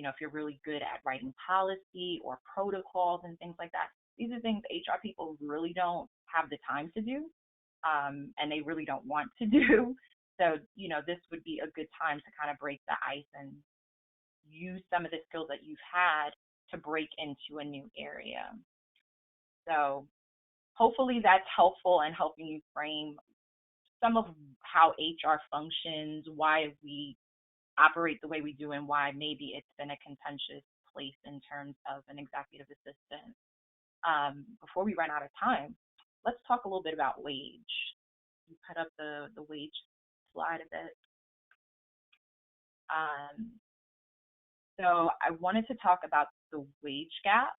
If you're really good at writing policy or protocols and things like that, these are things HR people really don't have the time to do, and they really don't want to do. So, this would be a good time to kind of break the ice and use some of the skills that you've had to break into a new area. So hopefully that's helpful in helping you frame some of how HR functions, why we operate the way we do, and why maybe it's been a contentious place in terms of an executive assistant. Before we run out of time, let's talk a little bit about wage. You put up the wage slide a bit. So I wanted to talk about the wage gap.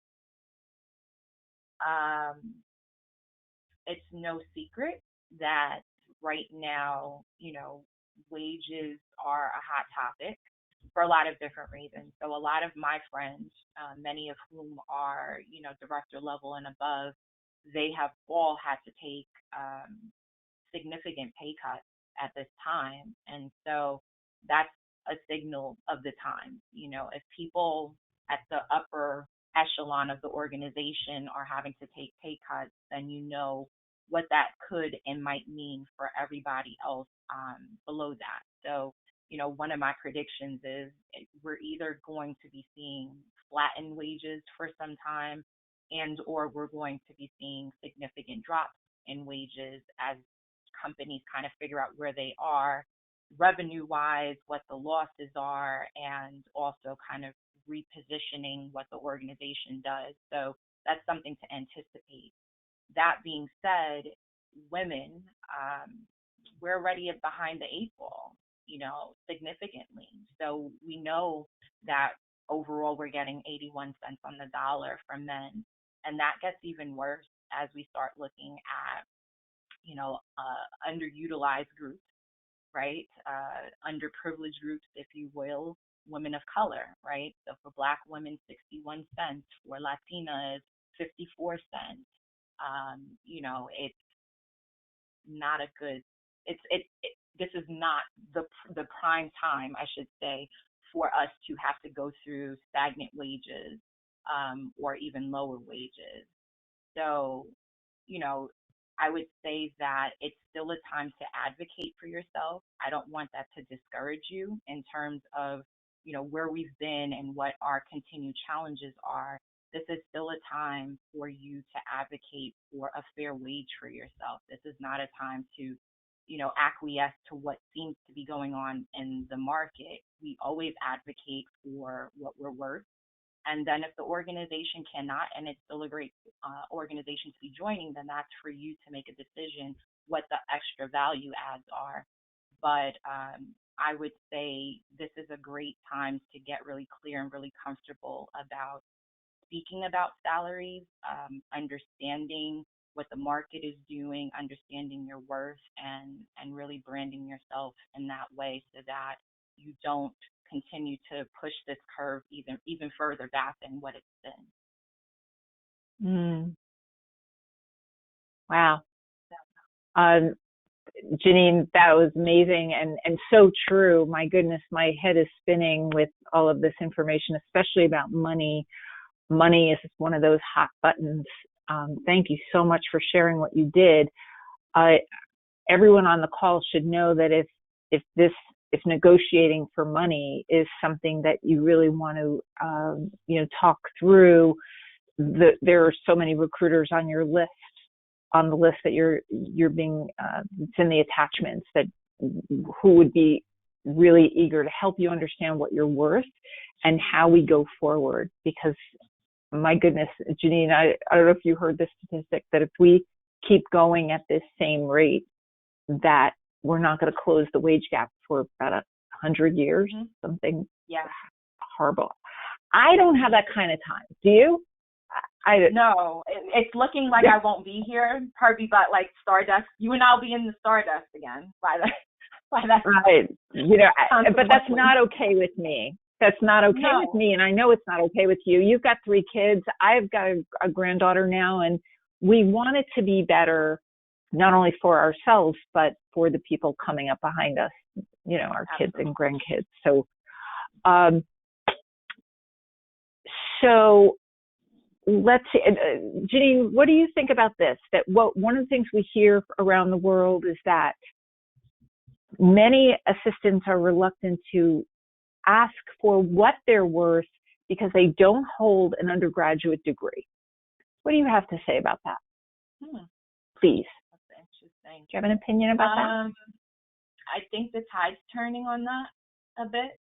It's no secret that right now, wages are a hot topic for a lot of different reasons. So a lot of my friends, many of whom are, director level and above, they have all had to take significant pay cuts at this time. And so that's a signal of the time. If people at the upper echelon of the organization are having to take pay cuts, then what that could and might mean for everybody else below that. So, one of my predictions is we're either going to be seeing flatten wages for some time, and or we're going to be seeing significant drops in wages as companies kind of figure out where they are revenue wise, what the losses are, and also kind of repositioning what the organization does. So that's something to anticipate. That being said, women, we're already behind the eight ball, significantly. So we know that overall we're getting 81 cents on the dollar from men. And that gets even worse as we start looking at, underutilized groups, right? Underprivileged groups, if you will, women of color, right? So for Black women, 61 cents. For Latinas, 54 cents. It's not a good. This is not the prime time, I should say, for us to have to go through stagnant wages or even lower wages. So, I would say that it's still a time to advocate for yourself. I don't want that to discourage you in terms of, where we've been and what our continued challenges are. This is still a time for you to advocate for a fair wage for yourself. This is not a time to, acquiesce to what seems to be going on in the market. We always advocate for what we're worth. And then if the organization cannot, and it's still a great organization to be joining, then that's for you to make a decision what the extra value adds are. But I would say this is a great time to get really clear and really comfortable about speaking about salaries, understanding what the market is doing, understanding your worth, and really branding yourself in that way so that you don't continue to push this curve even further back than what it's been.
Wow. Janine, that was amazing and so true. My goodness, my head is spinning with all of this information, especially about money. Money is one of those hot buttons. Thank you so much for sharing what you did. Everyone on the call should know that if negotiating for money is something that you really want to, talk through, there are so many recruiters on your list, on the list that you're being, it's in the attachments, that who would be really eager to help you understand what you're worth and how we go forward. Because my goodness, Janine, I don't know if you heard this statistic that if we keep going at this same rate, that we're not going to close the wage gap for about 100 years, something horrible. I don't have that kind of time. Do you?
No, it's looking like I won't be here. Probably about like Stardust. You and I'll be in the Stardust again by that.
Right. But that's not okay with me. That's not okay with me, and I know it's not okay with you. You've got 3 kids. I've got a granddaughter now, and we want it to be better, not only for ourselves, but for the people coming up behind us, our kids and grandkids. So, let's see. Janine, what do you think about this? That one of the things we hear around the world is that many assistants are reluctant to ask for what they're worth because they don't hold an undergraduate degree. What do you have to say about that? Please.
That's interesting.
Do you have an opinion about that?
I think the tide's turning on that a bit.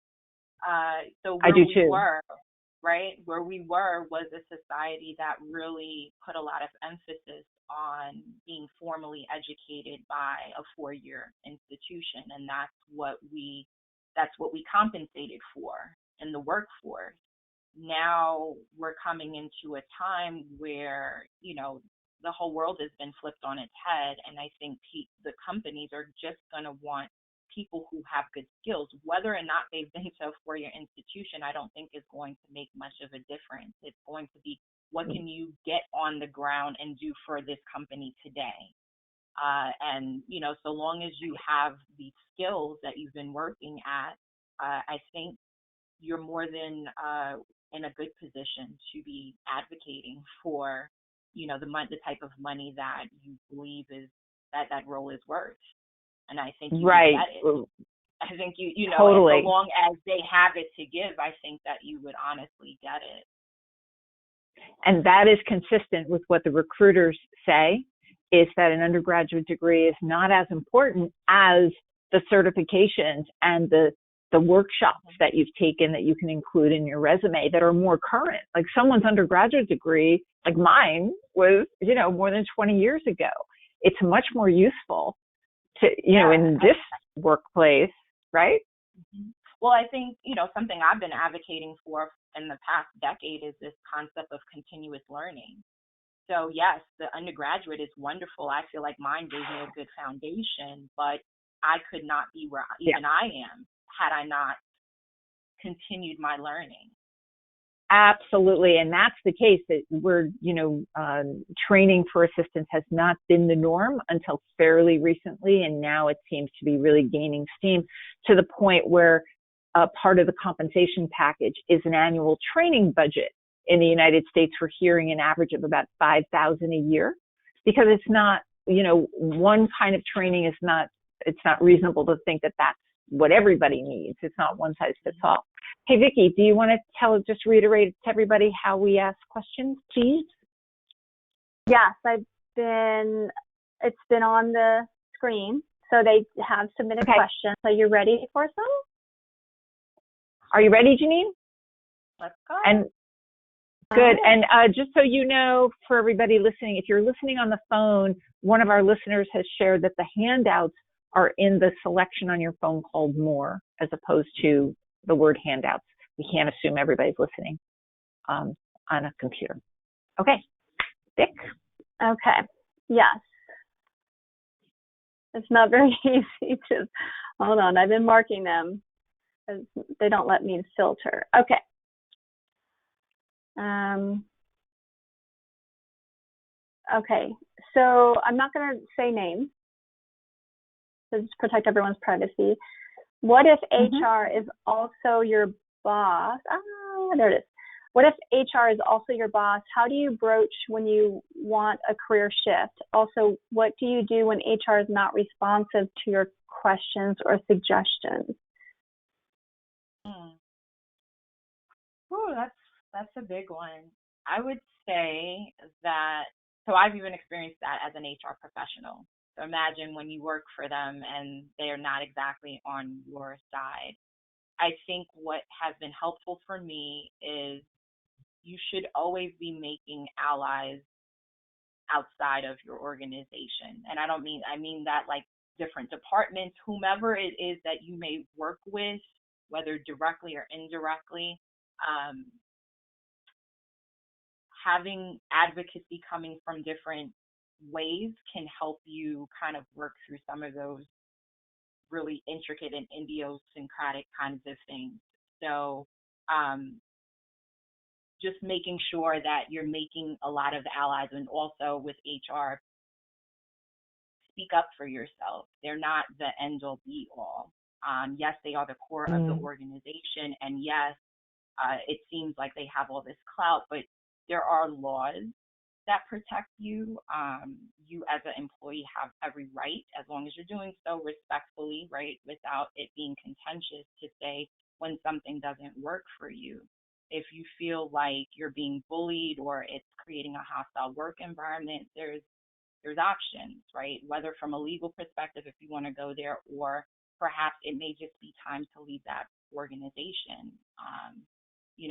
So
I do too.
Where we were was a society that really put a lot of emphasis on being formally educated by a 4-year institution, and that's what we compensated for in the workforce. Now we're coming into a time where, the whole world has been flipped on its head, and I think the companies are just going to want people who have good skills. Whether or not they've been to a 4-year institution, I don't think is going to make much of a difference. It's going to be, what can you get on the ground and do for this company today? And, so long as you have the skills that you've been working at, I think you're more than in a good position to be advocating for, the type of money that you believe is that role is worth. And I think you get it. I think you know,
totally.
as long as they have it to give, I think that you would honestly get it.
And that is consistent with what the recruiters say, is that an undergraduate degree is not as important as the certifications and the workshops that you've taken that you can include in your resume that are more current. Like someone's undergraduate degree, like mine, was, more than 20 years ago. It's much more useful to, in this workplace, right?
Mm-hmm. Well, I think, something I've been advocating for in the past decade is this concept of continuous learning. So yes, the undergraduate is wonderful. I feel like mine gave me a good foundation, but I could not be where even I am had I not continued my learning.
Absolutely. And that's the case, that we're, training for assistants has not been the norm until fairly recently. And now it seems to be really gaining steam to the point where part of the compensation package is an annual training budget. In the United States, we're hearing an average of about $5,000 a year, because it's not, one kind of training is not, it's not reasonable to think that that's what everybody needs. It's not one size fits all. Hey, Vickie, do you want to just reiterate to everybody how we ask questions, please?
Yes, it's been on the screen. So they have submitted questions. So you're ready for some?
Are you ready, Janine?
Let's go.
And good. And just so you know, for everybody listening, if you're listening on the phone, one of our listeners has shared that the handouts are in the selection on your phone called More, as opposed to the word handouts. We can't assume everybody's listening on a computer. Okay. Vic?
Okay. Yes. It's not very easy to, hold on, I've been marking them because they don't let me filter. Okay. Okay, so I'm not going to say names to just protect everyone's privacy. What if HR is also your boss? There it is. What if HR is also your boss? How do you broach when you want a career shift? Also, what do you do when HR is not responsive to your questions or suggestions?
Oh, that's a big one. I would say that, so I've even experienced that as an HR professional. So imagine when you work for them and they're not exactly on your side. I think what has been helpful for me is you should always be making allies outside of your organization. And I mean that like different departments, whomever it is that you may work with, whether directly or indirectly, having advocacy coming from different ways can help you kind of work through some of those really intricate and idiosyncratic kinds of things. So just making sure that you're making a lot of allies, and also with HR, speak up for yourself. They're not the end all be all. Yes, they are the core of the organization, and yes, it seems like they have all this clout, but there are laws that protect you. You as an employee have every right, as long as you're doing so respectfully, right, without it being contentious, to say when something doesn't work for you. If you feel like you're being bullied or it's creating a hostile work environment, there's options, right? Whether from a legal perspective, if you want to go there, or perhaps it may just be time to leave that organization,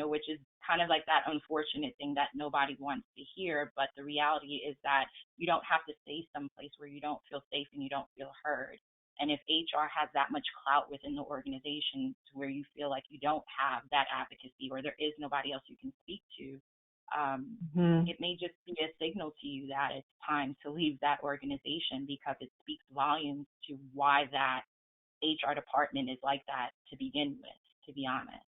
which is kind of like that unfortunate thing that nobody wants to hear. But the reality is that you don't have to stay someplace where you don't feel safe and you don't feel heard. And if HR has that much clout within the organization to where you feel like you don't have that advocacy, or there is nobody else you can speak to, it may just be a signal to you that it's time to leave that organization, because it speaks volumes to why that HR department is like that to begin with, to be honest.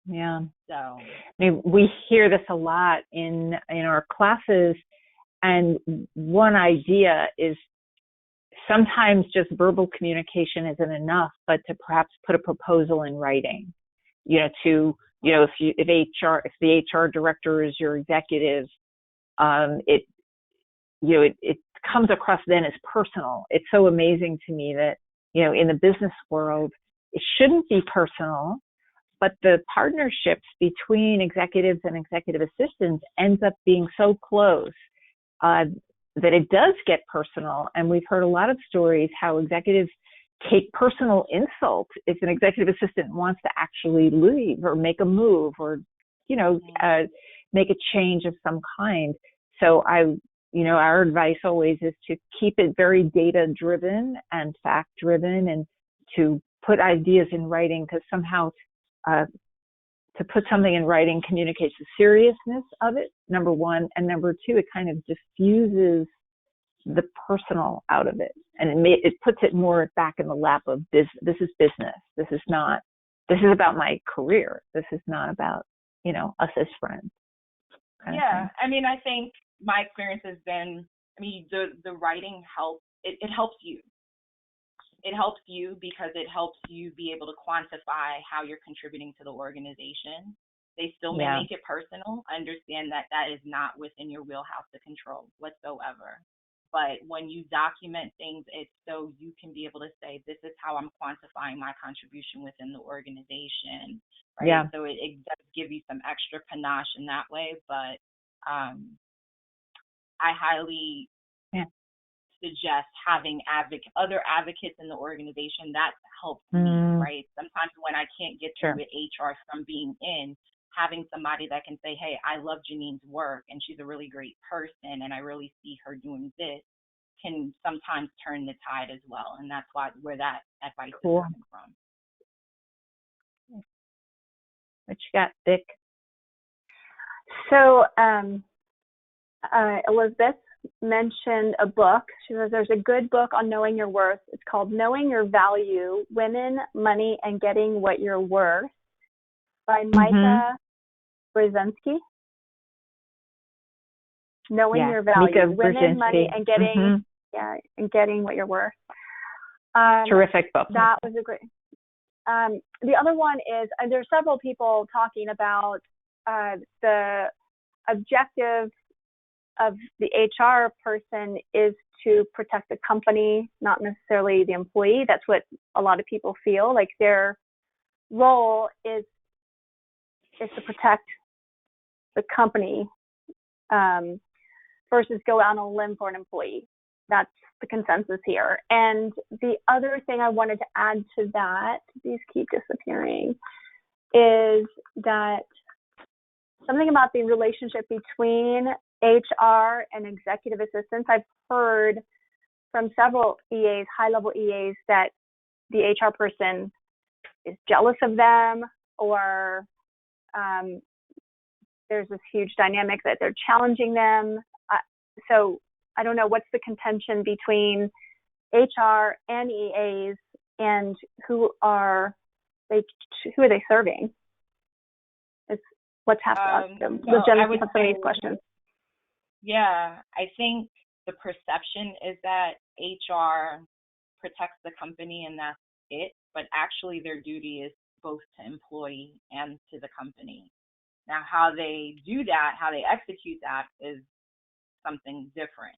Yeah.
So
I mean, we hear this a lot in our classes, and one idea is sometimes just verbal communication isn't enough, but to perhaps put a proposal in writing, if the HR director is your executive, it comes across then as personal. It's so amazing to me that, in the business world, it shouldn't be personal, but the partnerships between executives and executive assistants ends up being so close that it does get personal. And we've heard a lot of stories how executives take personal insult if an executive assistant wants to actually leave or make a move or, make a change of some kind. So our advice always is to keep it very data driven and fact driven, and to put ideas in writing, because somehow to put something in writing communicates the seriousness of it, number one, and number two, it kind of diffuses the personal out of it, and it puts it more back in the lap of this is business. This is about my career. This is not about, us as friends.
Yeah. I mean, I think my experience has been, the writing helps. It helps you. It helps you because it helps you be able to quantify how you're contributing to the organization. They still may make it personal. Understand that is not within your wheelhouse to control whatsoever. But when you document things, it's so you can be able to say, this is how I'm quantifying my contribution within the organization. Right? Yeah. So it does give you some extra panache in that way. But I highly suggest having other advocates in the organization. That helps me, right? Sometimes when I can't get through with HR from being in, having somebody that can say, hey, I love Janine's work and she's a really great person and I really see her doing this, can sometimes turn the tide as well. And that's where that advice is coming from.
What you got, Vic?
So Elizabeth mentioned a book. She says there's a good book on knowing your worth. It's called Knowing Your Value, Women, Money, and Getting What You're Worth by Micah Brzezinski. Knowing Your Value,
Micah
Women,
Brzezinski.
Money, and Getting and Getting What You're Worth.
Terrific book.
That was a great. The other one is there's several people talking about the objective of the HR person is to protect the company, not necessarily the employee. That's what a lot of people feel like their role is to protect the company versus go out on a limb for an employee. That's the consensus here. And the other thing I wanted to add to that, these keep disappearing, is that something about the relationship between HR and executive assistants. I've heard from several EAs, high-level EAs, that the HR person is jealous of them, or there's this huge dynamic that they're challenging them. So I don't know, what's the contention between HR and EAs, and who are they serving? Let's have the legitimacy of some of these questions.
Yeah, I think the perception is that HR protects the company and that's it, but actually their duty is both to employee and to the company. Now, how they do that, how they execute that is something different.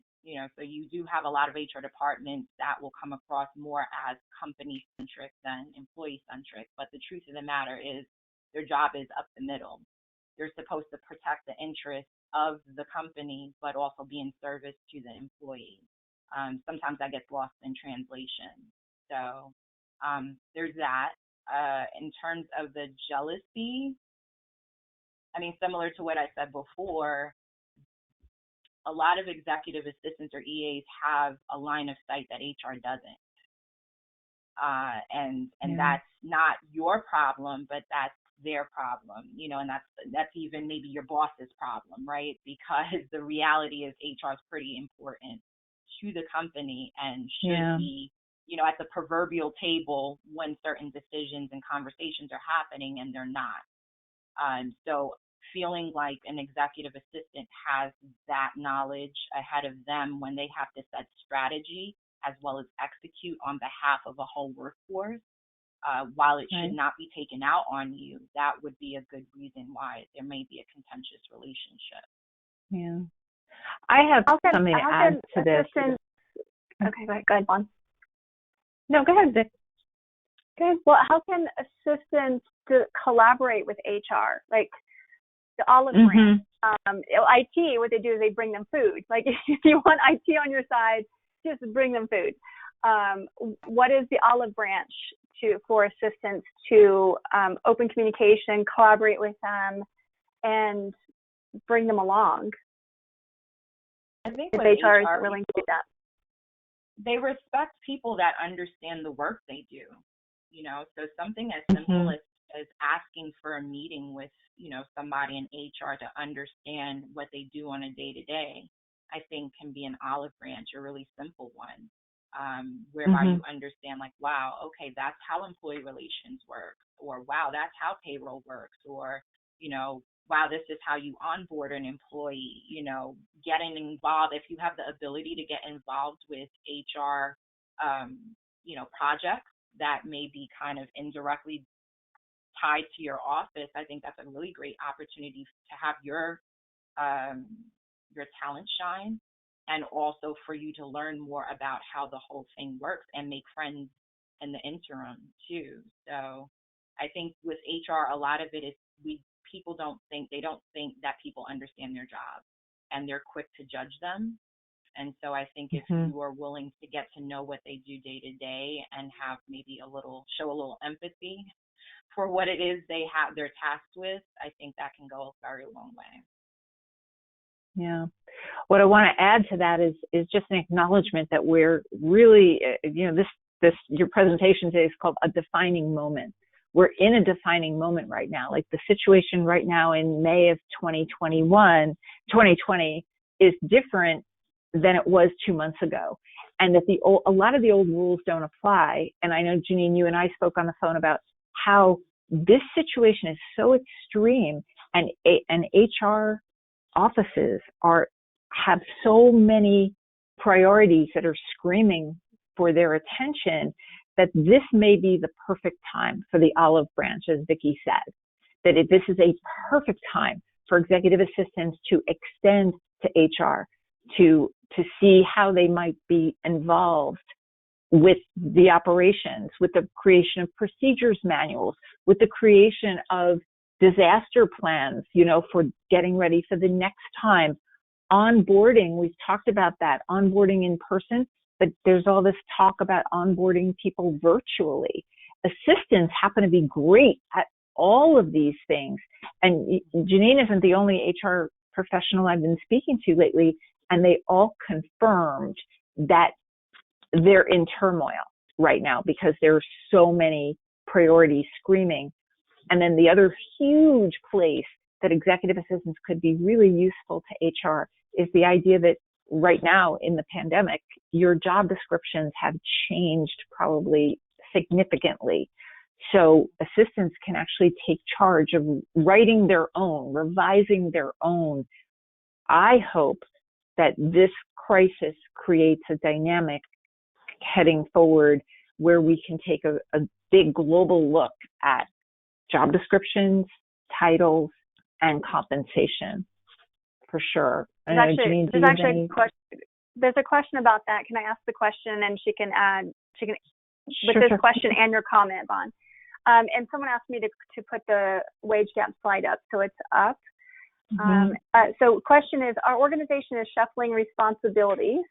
So you do have a lot of HR departments that will come across more as company-centric than employee-centric, but the truth of the matter is their job is up the middle. They're supposed to protect the interests of the company, but also be in service to the employee. Sometimes that gets lost in translation. So there's that. In terms of the jealousy, similar to what I said before, a lot of executive assistants or EAs have a line of sight that HR doesn't. And that's not your problem, but that's their problem, and that's even maybe your boss's problem, right? Because the reality is HR is pretty important to the company and should be, at the proverbial table when certain decisions and conversations are happening, and they're not. So feeling like an executive assistant has that knowledge ahead of them when they have to set strategy as well as execute on behalf of a whole workforce, while it should not be taken out on you, that would be a good reason why there may be a contentious relationship.
Yeah. I have something to add to this.
Okay, go ahead, Bon.
No, go ahead, Vic.
Good. Well, how can assistants collaborate with HR? Like the olive branch. IT, what they do is they bring them food. Like if you want IT on your side, just bring them food. What is the olive branch for assistants to open communication, collaborate with them, and bring them along?
I think
if
with
HR
HR,
is willing to do that.
They respect people that understand the work they do. So something as simple as asking for a meeting with, somebody in HR to understand what they do on a day-to-day, I think can be an olive branch, a really simple one, whereby you understand like, wow, okay, that's how employee relations work, or wow, that's how payroll works, or, wow, this is how you onboard an employee, getting involved. If you have the ability to get involved with HR, projects that may be kind of indirectly tied to your office, I think that's a really great opportunity to have your talent shine, and also for you to learn more about how the whole thing works and make friends in the interim too. So I think with HR, a lot of it is people don't think that people understand their job, and they're quick to judge them. And so I think if you are willing to get to know what they do day to day and have maybe show a little empathy for what it is they're tasked with, I think that can go a very long way.
Yeah. What I want to add to that is just an acknowledgement that we're really, this your presentation today is called a defining moment. We're in a defining moment right now. Like the situation right now in May of 2020 is different than it was 2 months ago. And that a lot of the old rules don't apply. And I know, Janine, you and I spoke on the phone about how this situation is so extreme, and HR offices have so many priorities that are screaming for their attention, that this may be the perfect time for the olive branch, as Vickie said, that this is a perfect time for executive assistants to extend to HR to see how they might be involved with the operations, with the creation of procedures manuals, with the creation of disaster plans, for getting ready for the next time. Onboarding, we've talked about that, onboarding in person, but there's all this talk about onboarding people virtually. Assistants happen to be great at all of these things. And Janine isn't the only HR professional I've been speaking to lately, and they all confirmed that they're in turmoil right now because there are so many priorities screaming. And then the other huge place that executive assistants could be really useful to HR is the idea that right now in the pandemic, your job descriptions have changed probably significantly. So assistants can actually take charge of writing their own, revising their own. I hope that this crisis creates a dynamic heading forward where we can take a big global look at job descriptions, titles, and compensation, for sure.
There's a question about that. Can I ask the question, and she can this question and your comment, Vaughn. And someone asked me to put the wage gap slide up, so it's up. So question is, our organization is shuffling responsibilities,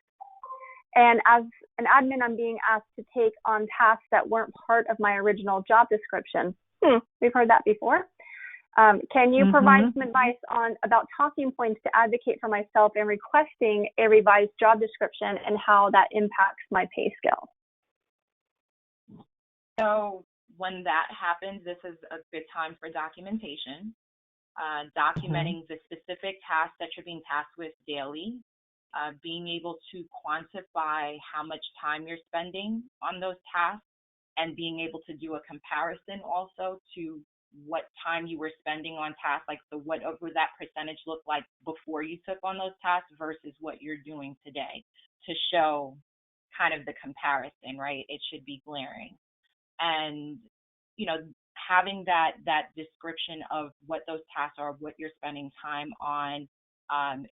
and as an admin, I'm being asked to take on tasks that weren't part of my original job description. We've heard that before. Can you provide some advice about talking points to advocate for myself and requesting a revised job description, and how that impacts my pay scale?
So when that happens, this is a good time for documentation. Documenting the specific tasks that you're being tasked with daily, being able to quantify how much time you're spending on those tasks, and being able to do a comparison also to what time you were spending on tasks, like what would that percentage look like before you took on those tasks versus what you're doing today, to show kind of the comparison, right? It should be glaring. And, having that description of what those tasks are, what you're spending time on,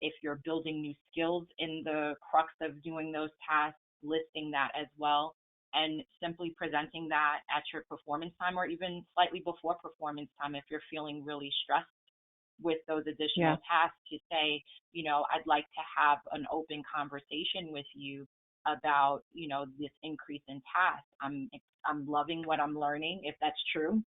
if you're building new skills in the crux of doing those tasks, listing that as well, and simply presenting that at your performance time or even slightly before performance time if you're feeling really stressed with those additional tasks, to say, I'd like to have an open conversation with you about, this increase in tasks. I'm loving what I'm learning, if that's true.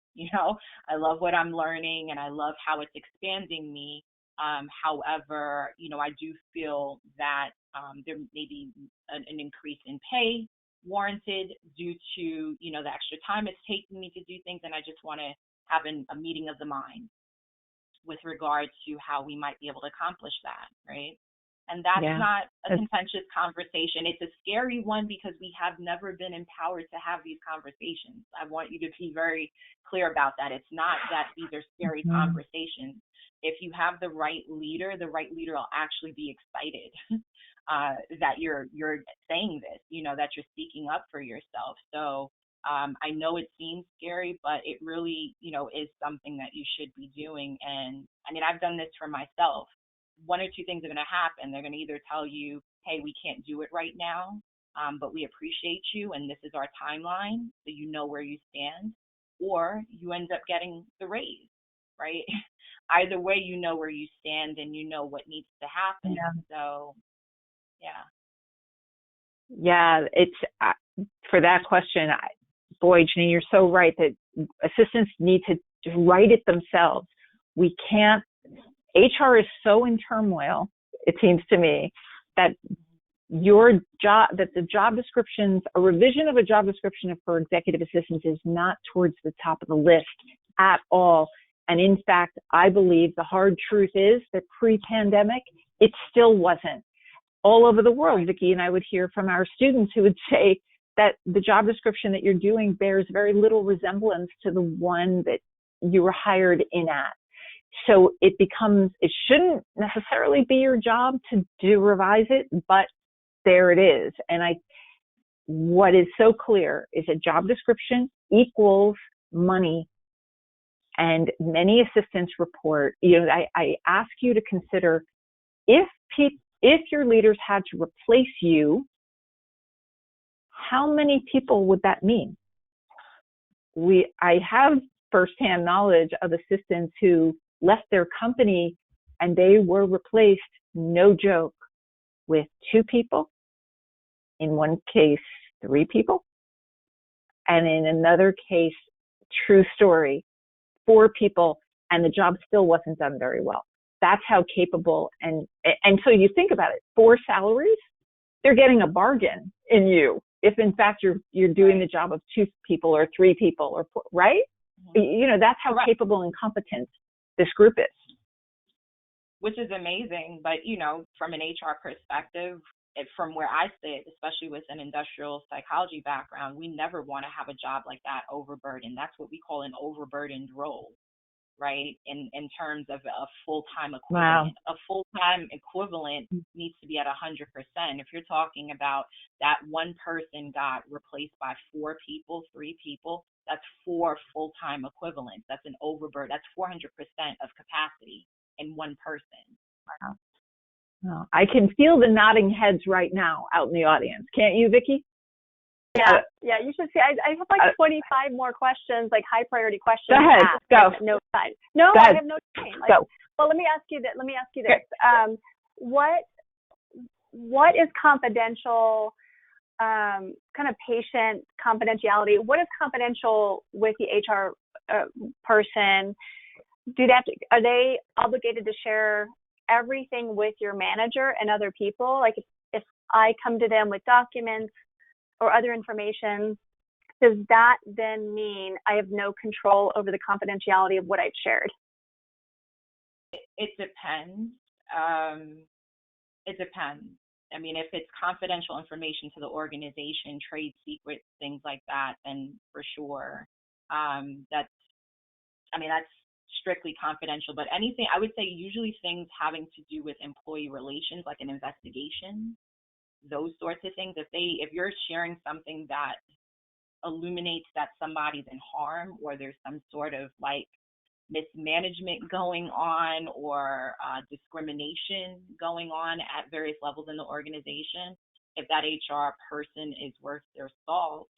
I love what I'm learning and I love how it's expanding me. However, I do feel that there may be an increase in pay warranted due to, the extra time it's taking me to do things. And I just want to have a meeting of the mind with regard to how we might be able to accomplish that, right? And that's not a contentious conversation. It's a scary one because we have never been empowered to have these conversations. I want you to be very clear about that. It's not that these are scary conversations. If you have the right leader will actually be excited that you're saying this, that you're speaking up for yourself. So I know it seems scary, but it really, is something that you should be doing. And I mean, I've done this for myself. One or two things are going to happen. They're going to either tell you, hey, we can't do it right now, but we appreciate you and this is our timeline, so you know where you stand, or you end up getting the raise, right? Either way, you know where you stand and you know what needs to happen. So,
yeah, it's for that question. Boy, Janine, you're so right that assistants need to write it themselves. We can't. HR is so in turmoil, it seems to me, that the job descriptions, a revision of a job description for executive assistants is not towards the top of the list at all. And in fact, I believe the hard truth is that pre-pandemic, it still wasn't. All over the world, Vickie and I would hear from our students who would say that the job description that you're doing bears very little resemblance to the one that you were hired in at. So it shouldn't necessarily be your job to revise it, but there it is. And what is so clear is a job description equals money. And many assistants report, I ask you to consider if your leaders had to replace you, how many people would that mean? I have firsthand knowledge of assistants who left their company and they were replaced, no joke, with 2 people, in one case 3 people, and in another case, true story, 4 people, and the job still wasn't done very well. That's how capable, and so you think about it, 4 salaries, they're getting a bargain in you if in fact you're doing the job of 2 people or 3 people, or 4, right? That's how capable and competent this group is.
Which is amazing, but from an HR perspective, from where I sit, especially with an industrial psychology background, we never want to have a job like that overburdened. That's what we call an overburdened role, right? In terms of a full-time equivalent. Wow. A full-time equivalent needs to be at 100%. If you're talking about that one person got replaced by 4 people, 3 people, that's 4 full-time equivalents. That's an overburden. That's 400% of capacity in one person.
Wow. Oh, I can feel the nodding heads right now out in the audience. Can't you, Vickie?
Yeah, you should see. I have like 25 more questions, like high priority questions.
Go ahead. Go.
No time. No, I have no time.
Go.
Well, let me ask you this. Okay. What is confidential? Kind of patient confidentiality. What is confidential with the HR person? Are they obligated to share everything with your manager and other people? Like if I come to them with documents or other information, does that then mean I have no control over the confidentiality of what I've shared?
It depends. It depends. I mean, if it's confidential information to the organization, trade secrets, things like that, then for sure, that's strictly confidential. But anything, I would say usually things having to do with employee relations, like an investigation, those sorts of things. If you're sharing something that illuminates that somebody's in harm or there's some sort of like mismanagement going on or discrimination going on at various levels in the organization, if that HR person is worth their salt,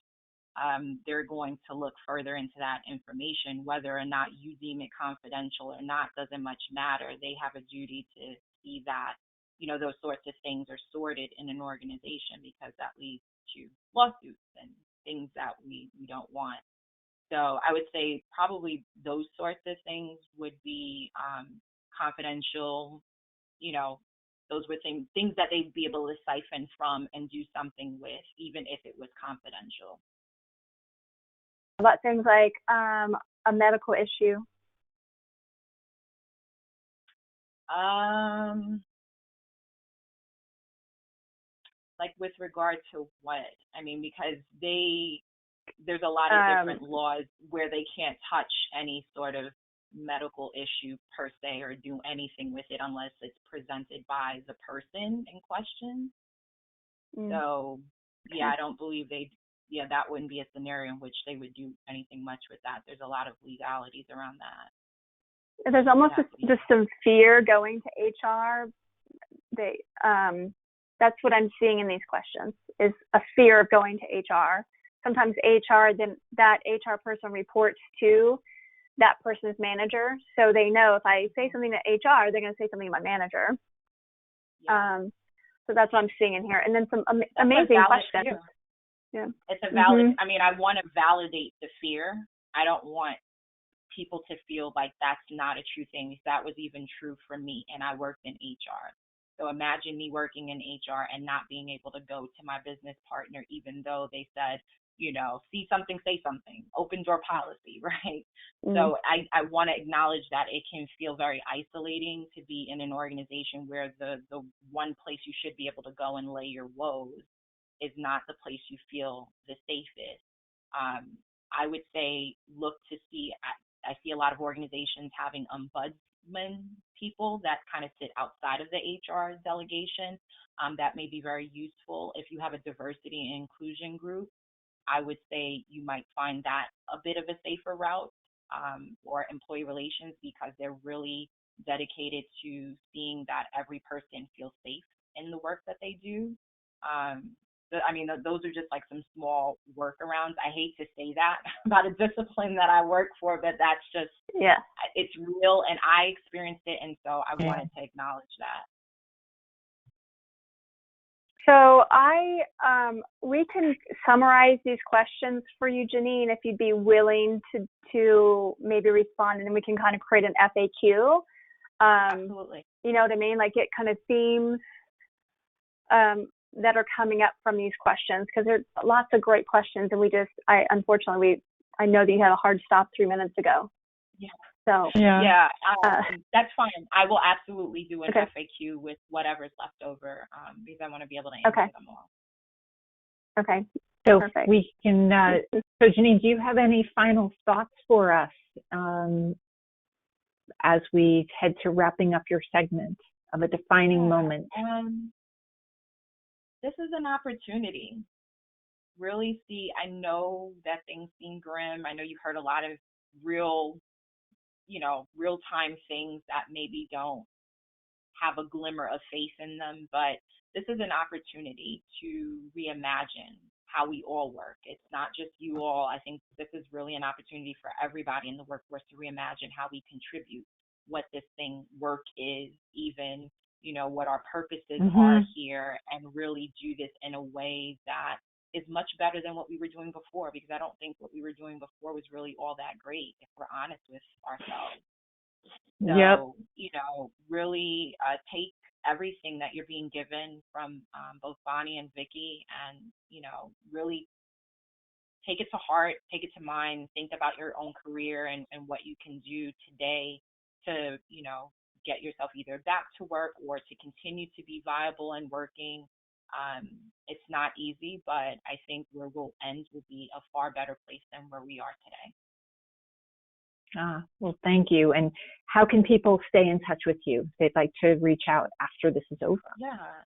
they're going to look further into that information. Whether or not you deem it confidential or not doesn't much matter. They have a duty to see that, those sorts of things are sorted in an organization, because that leads to lawsuits and things that we don't want. So I would say probably those sorts of things would be confidential. Those were things that they'd be able to siphon from and do something with, even if it was confidential.
About things like a medical issue.
Like with regard to what? I mean, because there's a lot of different laws where they can't touch any sort of medical issue per se or do anything with it unless it's presented by the person in question. So yeah, I don't believe that wouldn't be a scenario in which they would do anything much with that. There's a lot of legalities around that.
There's almost just some fear going to HR. That's what I'm seeing in these questions, is a fear of going to HR. Sometimes then that HR person reports to that person's manager, so they know if I say something to HR, they're going to say something to my manager. Yeah. So that's what I'm seeing in here. And then some amazing questions.
Fear.
Yeah.
It's a valid, I mean, I want to validate the fear. I don't want people to feel like that's not a true thing. If that was even true for me and I worked in HR. So imagine me working in HR and not being able to go to my business partner, even though they said, see something, say something, open door policy, right? So I want to acknowledge that it can feel very isolating to be in an organization where the one place you should be able to go and lay your woes is not the place you feel the safest. I would say look to see, I see a lot of organizations having ombudsman people that kind of sit outside of the HR delegation. That may be very useful. If you have a diversity and inclusion group, I would say you might find that a bit of a safer route, or employee relations, because they're really dedicated to seeing that every person feels safe in the work that they do. Those are just like some small workarounds. I hate to say that about a discipline that I work for, but that's just, it's real and I experienced it. And so I wanted to acknowledge that.
So we can summarize these questions for you, Janine, if you'd be willing to maybe respond, and then we can kind of create an FAQ.
Absolutely.
You know what I mean? Like get kind of themes that are coming up from these questions, because there's lots of great questions, and unfortunately I know that you had a hard stop 3 minutes ago.
Yeah.
So
that's fine. I will absolutely do an FAQ with whatever's left over, because I want to be able to answer them all.
Okay.
So
perfect.
We can. So Janine, do you have any final thoughts for us as we head to wrapping up your segment of a defining moment?
This is an opportunity. Really see. I know that things seem grim. I know you've heard a lot of real-time things that maybe don't have a glimmer of faith in them, but this is an opportunity to reimagine how we all work. It's not just you all. I think this is really an opportunity for everybody in the workforce to reimagine how we contribute, what this work is, even, what our purposes are here, and really do this in a way that is much better than what we were doing before, because I don't think what we were doing before was really all that great, if we're honest with ourselves. So, really take everything that you're being given from both Bonnie and Vickie, and, really take it to heart, take it to mind, think about your own career and what you can do today to, get yourself either back to work or to continue to be viable and working. It's not easy, but I think where we'll end will be a far better place than where we are today.
Well, thank you. And how can people stay in touch with you if they'd like to reach out after this is over?
Yeah.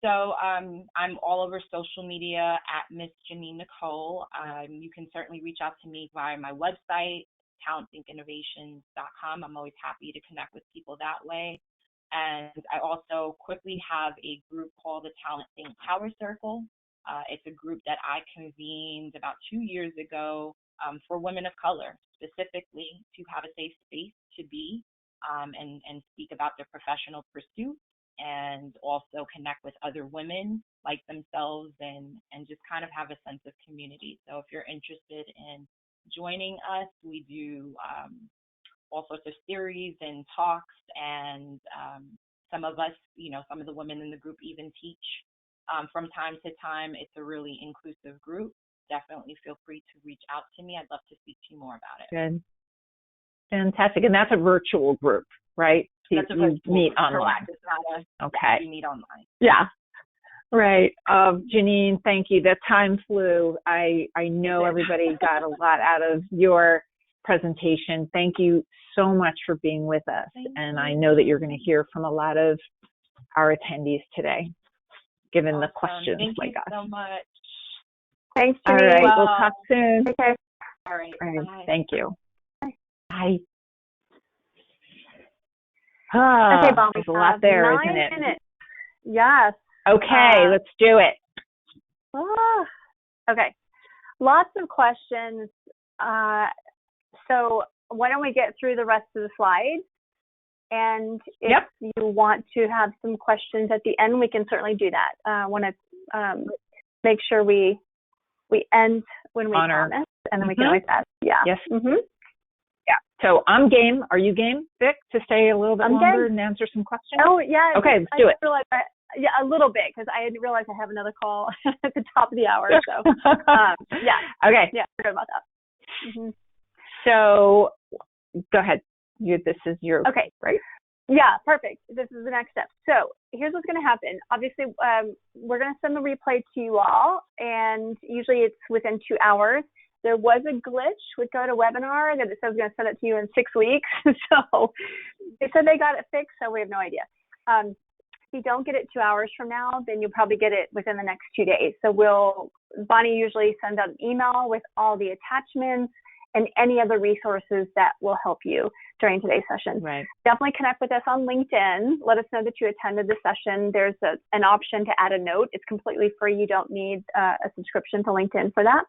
So I'm all over social media at Miss Janine Nicole. You can certainly reach out to me via my website, talentthinkinnovations.com. I'm always happy to connect with people that way. And I also quickly have a group called the Talent Think Power Circle. It's a group that I convened about 2 years ago for women of color, specifically to have a safe space to be and speak about their professional pursuits and also connect with other women like themselves and just kind of have a sense of community. So if you're interested in joining us, we do all sorts of series and talks, and some of us, some of the women in the group even teach from time to time. It's a really inclusive group. Definitely feel free to reach out to me. I'd love to speak to you more about it.
Good. Fantastic. And that's a virtual group, right? So
that's
you meet online.
It's not
okay.
You meet online.
Yeah. Right. Janine, thank you. The time flew. I know everybody got a lot out of your presentation. Thank you so much for being with us. And I know that you're going to hear from a lot of our attendees today, given the questions.
Thank you so much.
Thanks, Janine.
All right. We'll talk soon.
Okay.
All right.
Bye. Thank you. Bye.
Okay, Bob,
there's a lot there, isn't it?
9 minutes. Yes.
Okay, let's do it.
Okay. Lots of questions. So why don't we get through the rest of the slides? And if you want to have some questions at the end, we can certainly do that. I want to make sure we end when we promise, and then we can always ask. Yeah.
Yes. Yeah. So I'm game. Are you game, Vic, to stay a little bit longer and answer some questions?
Oh, yeah.
Okay, let's do it.
Yeah, a little bit, because I didn't realize I have another call at the top of the hour. So, yeah.
Okay.
Yeah, forgot about that.
So, go ahead. This is your right?
Yeah, perfect. This is the next step. So, here's what's going to happen. Obviously, we're going to send the replay to you all, and usually it's within 2 hours. There was a glitch with GoToWebinar that it says it's going to send it to you in 6 weeks. So, they said they got it fixed, so we have no idea. If you don't get it 2 hours from now, then you'll probably get it within the next 2 days. So Bonnie usually sends out an email with all the attachments and any other resources that will help you during today's session.
Right.
Definitely connect with us on LinkedIn. Let us know that you attended the session. There's an option to add a note. It's completely free. You don't need a subscription to LinkedIn for that.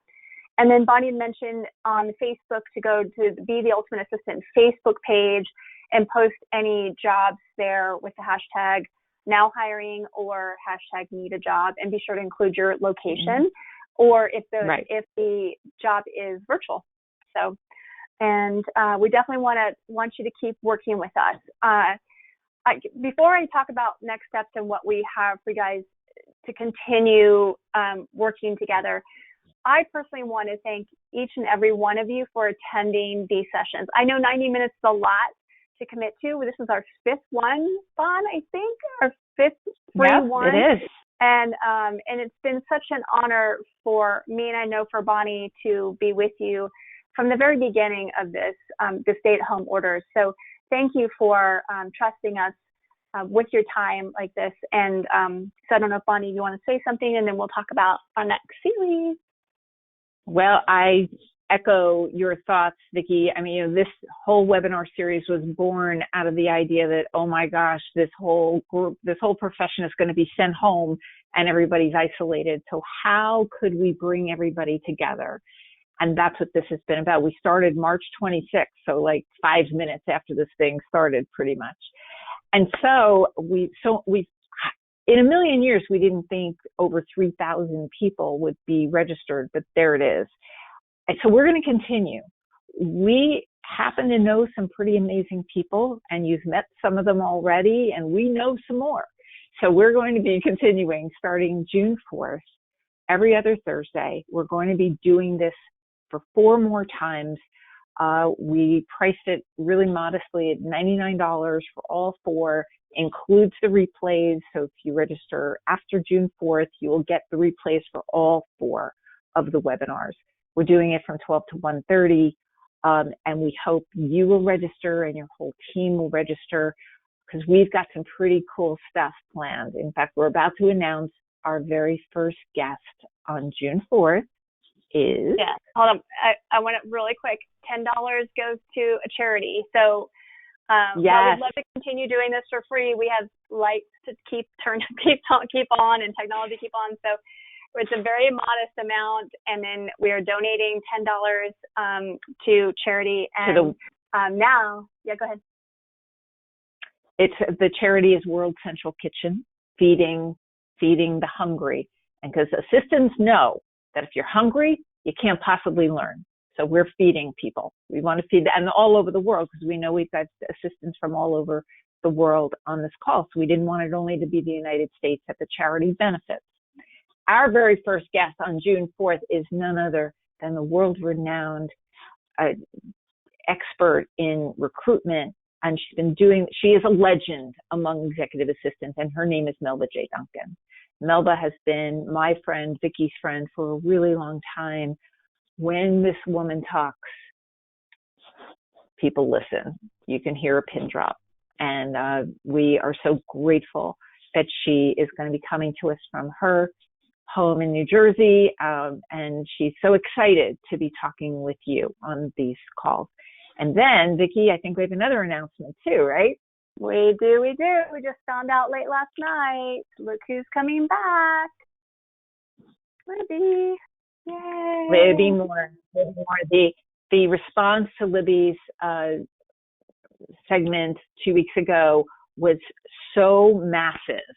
And then Bonnie mentioned on Facebook to go to Be the Ultimate Assistant Facebook page and post any jobs there with the hashtag now hiring or hashtag need a job, and be sure to include your location or if the job is virtual. So, and we definitely want you to keep working with us. Before I talk about next steps and what we have for you guys to continue working together, I personally want to thank each and every one of you for attending these sessions. I know 90 minutes is a lot to commit to. This is our 5th one, Bon, I think, our 5th free one.
It is.
And it's been such an honor for me, and I know for Bonnie, to be with you from the very beginning of this, the stay-at-home orders. So thank you for trusting us with your time like this. And so I don't know if, Bonnie, you want to say something, and then we'll talk about our next series.
Well, I echo your thoughts, Vickie. I mean, this whole webinar series was born out of the idea that, oh my gosh, this whole group, this whole profession is going to be sent home and everybody's isolated. So how could we bring everybody together? And that's what this has been about. We started March 26th, so like 5 minutes after this thing started, pretty much. And so we've in a million years, we didn't think over 3,000 people would be registered, but there it is. And so we're going to continue. We happen to know some pretty amazing people, and you've met some of them already, and we know some more. So we're going to be continuing starting June 4th, every other Thursday. We're going to be doing this for 4 more times. We priced it really modestly at $99 for all 4, includes the replays. So if you register after June 4th, you will get the replays for all 4 of the webinars. We're doing it from 12 to 1:30, and we hope you will register and your whole team will register, because we've got some pretty cool stuff planned. In fact, we're about to announce our very first guest on June 4th is...
Yeah, hold on. I want it really quick. $10 goes to a charity. So while we'd love to continue doing this for free, we have lights to keep on and technology to keep on. So It's a very modest amount, and then we are donating $10 to charity. And now, yeah, go ahead.
The charity is World Central Kitchen, feeding the hungry. And because assistants know that if you're hungry, you can't possibly learn. So we're feeding people. We want to feed, and all over the world, because we know we've got assistants from all over the world on this call. So we didn't want it only to be the United States that the charity benefits. Our very first guest on June 4th is none other than the world-renowned expert in recruitment. And she is a legend among executive assistants, and her name is Melba J. Duncan. Melba has been my friend, Vickie's friend, for a really long time. When this woman talks, people listen. You can hear a pin drop. And we are so grateful that she is going to be coming to us from her home in New Jersey. And she's so excited to be talking with you on these calls. And then, Vickie, I think we have another announcement too, right?
We do. We just found out late last night. Look who's coming back. Libby. Yay.
Libby Moore. The response to Libby's segment 2 weeks ago was so massive.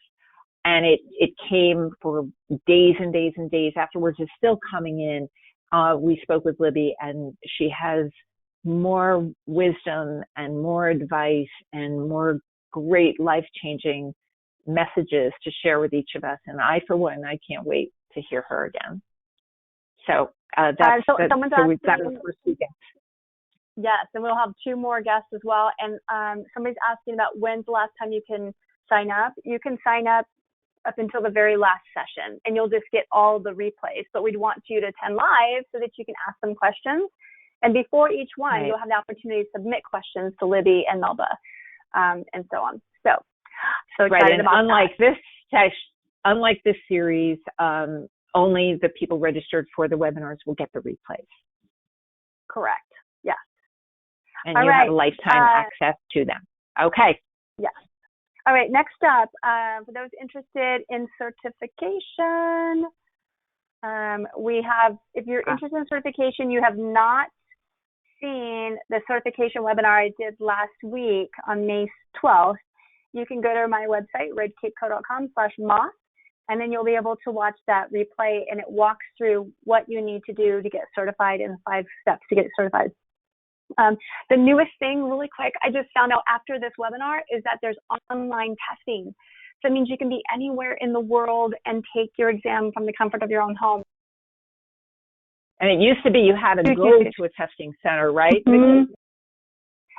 And it came for days and days and days afterwards. It's still coming in. We spoke with Libby, and she has more wisdom and more advice and more great life-changing messages to share with each of us. And I, for one, I can't wait to hear her again. So so we've got our first two guests.
Yes, and we'll have two more guests as well. And somebody's asking about when's the last time you can sign up. You can sign up until the very last session, and you'll just get all the replays. But we'd want you to attend live so that you can ask them questions. And before each one, right, you'll have the opportunity to submit questions to Libby and Melba, and so on. So excited about that. Unlike this series, only the people registered for the webinars will get the replays. Correct. Yes. And you have lifetime access to them. Okay. Yes. All right. Next up, for those interested in certification, we have, if you're interested in certification, you have not seen the certification webinar I did last week on May 12th, you can go to my website, redcapeco.com/moth, and then you'll be able to watch that replay, and it walks through what you need to do to get certified and the 5 steps to get certified. The newest thing, really quick, I just found out after this webinar is that there's online testing. So it means you can be anywhere in the world and take your exam from the comfort of your own home. And it used to be you had to go to a testing center, right? Mm-hmm.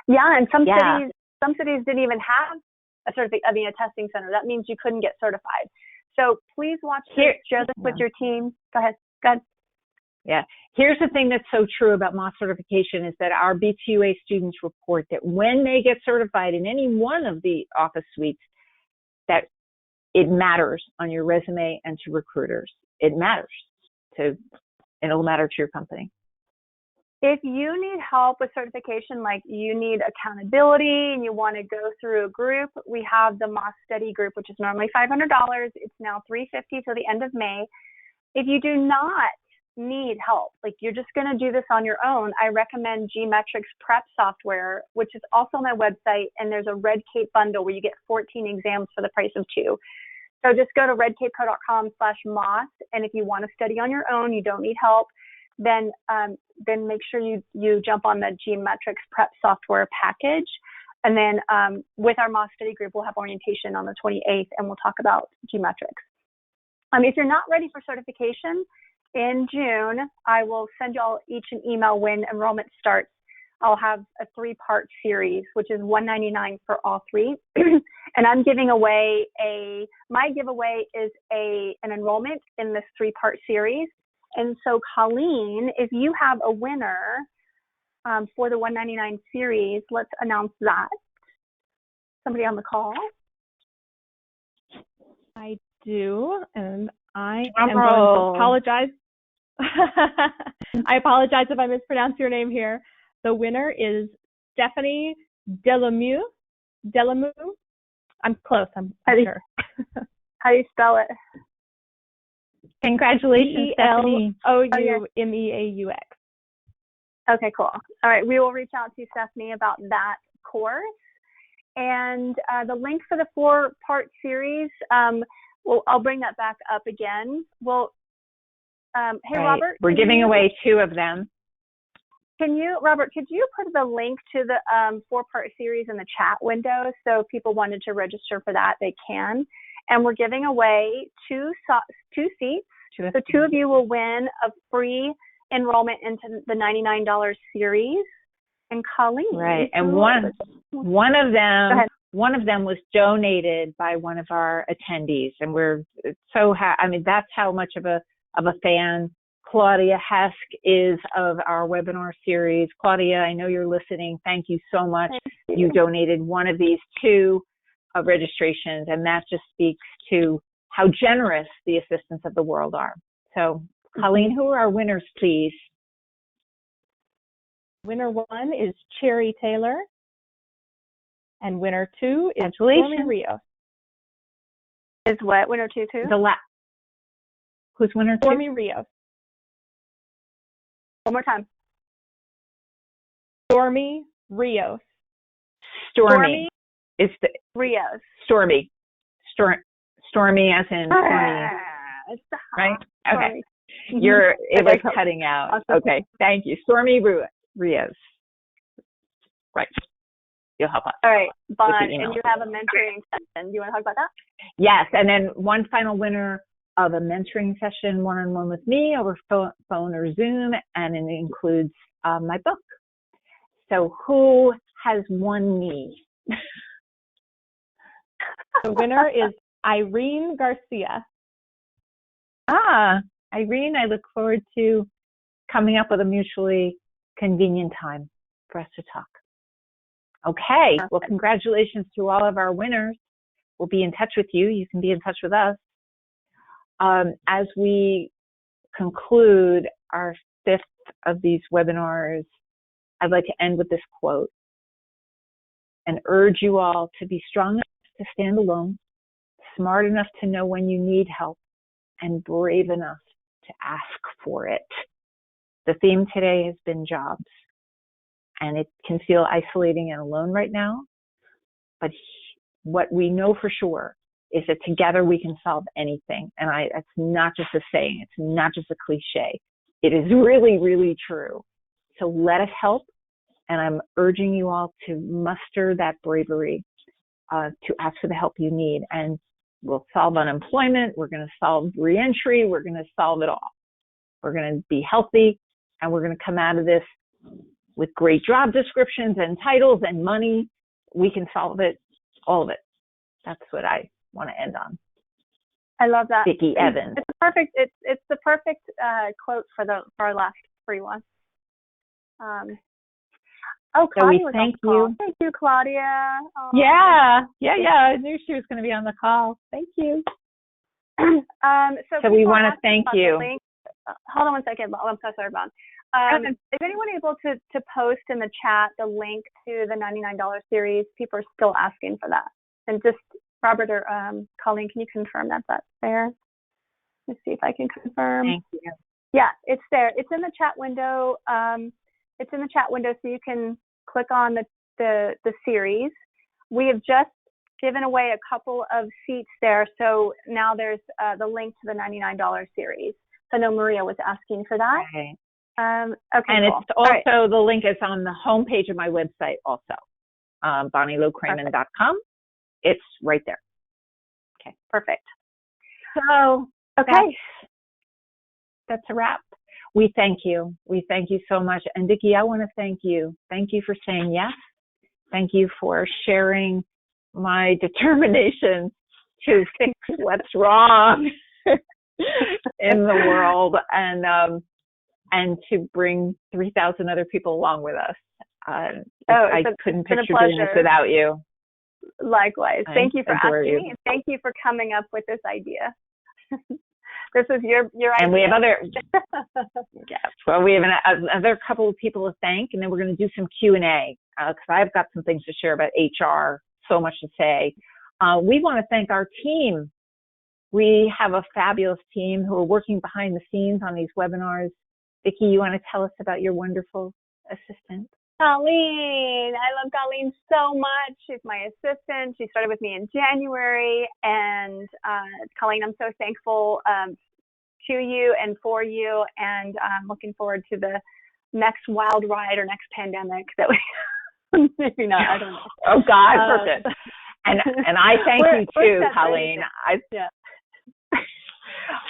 Yeah, and some cities didn't even have a testing center. That means you couldn't get certified. So please watch this, share this with your team. Go ahead. Yeah. Here's the thing that's so true about Moth certification is that our B2A students report that when they get certified in any one of the office suites, that it matters on your resume and to recruiters. It matters and it'll matter to your company. If you need help with certification, like you need accountability and you want to go through a group, we have the Moth Study Group, which is normally $500. It's now $350 till the end of May. If you do not need help, like you're just going to do this on your own, I recommend Gmetrics Prep software, which is also on my website, and there's a Red Cape bundle where you get 14 exams for the price of 2. So just go to redcapeco.com/moth, and if you want to study on your own, you don't need help, then make sure you jump on the Gmetrics Prep software package. And then with our Moth Study Group, we'll have orientation on the 28th, and we'll talk about Gmetrics. If you're not ready for certification, in June, I will send you all each an email when enrollment starts. I'll have a 3-part series, which is $199 for all 3. And I'm giving away my giveaway is an enrollment in this 3-part series. And so, Colleen, if you have a winner for the $199 series, let's announce that. Somebody on the call?
I do, and I am going to apologize. I apologize if I mispronounce your name here. The winner is Stephanie Delamu. I'm close, I'm sure.
How do you spell it?
Congratulations, Stephanie.
Eloumeaux.
Okay, cool. All right, we will reach out to Stephanie about that course. And the link for the 4-part series, I'll bring that back up again. Well, hey,
right.
Robert.
We're giving away 2 of them.
Robert, could you put the link to the 4-part series in the chat window so if people wanted to register for that, they can? And we're giving away 2 seats. So 2 of you will win a free enrollment into the $99 series. And Colleen. Right.
And one of them was donated by one of our attendees. And we're so happy. I mean, that's how much of a fan Claudia Hesk is of our webinar series. Claudia, I know you're listening. Thank you so much. You donated one of these 2 registrations, and that just speaks to how generous the assistants of the world are. So, Colleen, who are our winners, please?
Winner 1 is Cherry Taylor, and winner 2 is Stormy Rios.
Is what? Winner 2 too?
Who's winner 2?
Stormy Rios.
One more time.
Stormy Rios.
Stormy. It's the
Rios.
Stormy. Stormy as in stormy. Right? Okay. It was cutting out. Okay. Thank you. Stormy Rios. Right. You'll help us.
All right. Bon, and you have a mentoring session. Do you want to talk about that?
Yes. And then one final winner of a mentoring session one-on-one with me over phone or Zoom, and it includes my book. So who has won me?
The winner is Irene Garcia.
Irene, I look forward to coming up with a mutually convenient time for us to talk. Okay, well, congratulations to all of our winners. We'll be in touch with you. You can be in touch with us. As we conclude our 5th of these webinars, I'd like to end with this quote and urge you all to be strong enough to stand alone, smart enough to know when you need help, and brave enough to ask for it. The theme today has been jobs, and it can feel isolating and alone right now, but what we know for sure is that together we can solve anything. And it's not just a saying, it's not just a cliche. It is really, really true. So let us help, and I'm urging you all to muster that bravery to ask for the help you need, and we'll solve unemployment, we're going to solve reentry, we're going to solve it all. We're going to be healthy, and we're going to come out of this with great job descriptions and titles and money. We can solve it, all of it. That's what I want to end on.
I love that.
Vickie Evans.
It's the perfect quote for our last free one. Claudia was on the call. Thank you, Claudia. Oh,
yeah. I knew she was going to be on the call. Thank you. So we want to thank you.
Hold on one second. I'm so sorry, Bon. Is anyone able to post in the chat the link to the $99 series? People are still asking for that. And just Robert or Colleen, can you confirm that that's there? Let's see if I can confirm.
Thank you.
Yeah, it's there. It's in the chat window. It's in the chat window, so you can click on the series. We have just given away a couple of seats there, so now there's the link to the $99 series. So I know Maria was asking for that.
Okay.
Okay.
And
cool.
it's also the link is on the homepage of my website also, BonnieLow-Kramen.com. It's right there.
Okay, perfect.
So, okay, that's a wrap. We thank you. We thank you so much. And Vickie, I want to thank you. Thank you for saying yes. Thank you for sharing my determination to fix what's wrong in the world and to bring 3,000 other people along with us. I couldn't picture doing this without you.
Likewise. Thank you for asking me, and thank you for coming up with this idea. This is your idea.
And we have other, well, we have another couple of people to thank, and then we're going to do some Q&A because I've got some things to share about HR, so much to say. We want to thank our team We have a fabulous team who are working behind the scenes on these webinars. Vickie, you want to tell us about your wonderful assistant?
Colleen. I love Colleen so much. She's my assistant. She started with me in January. And Colleen, I'm so thankful to you and for you. And I'm looking forward to the next wild ride or next pandemic that we maybe not. I don't know.
Oh, God forbid. And I thank you too, Colleen.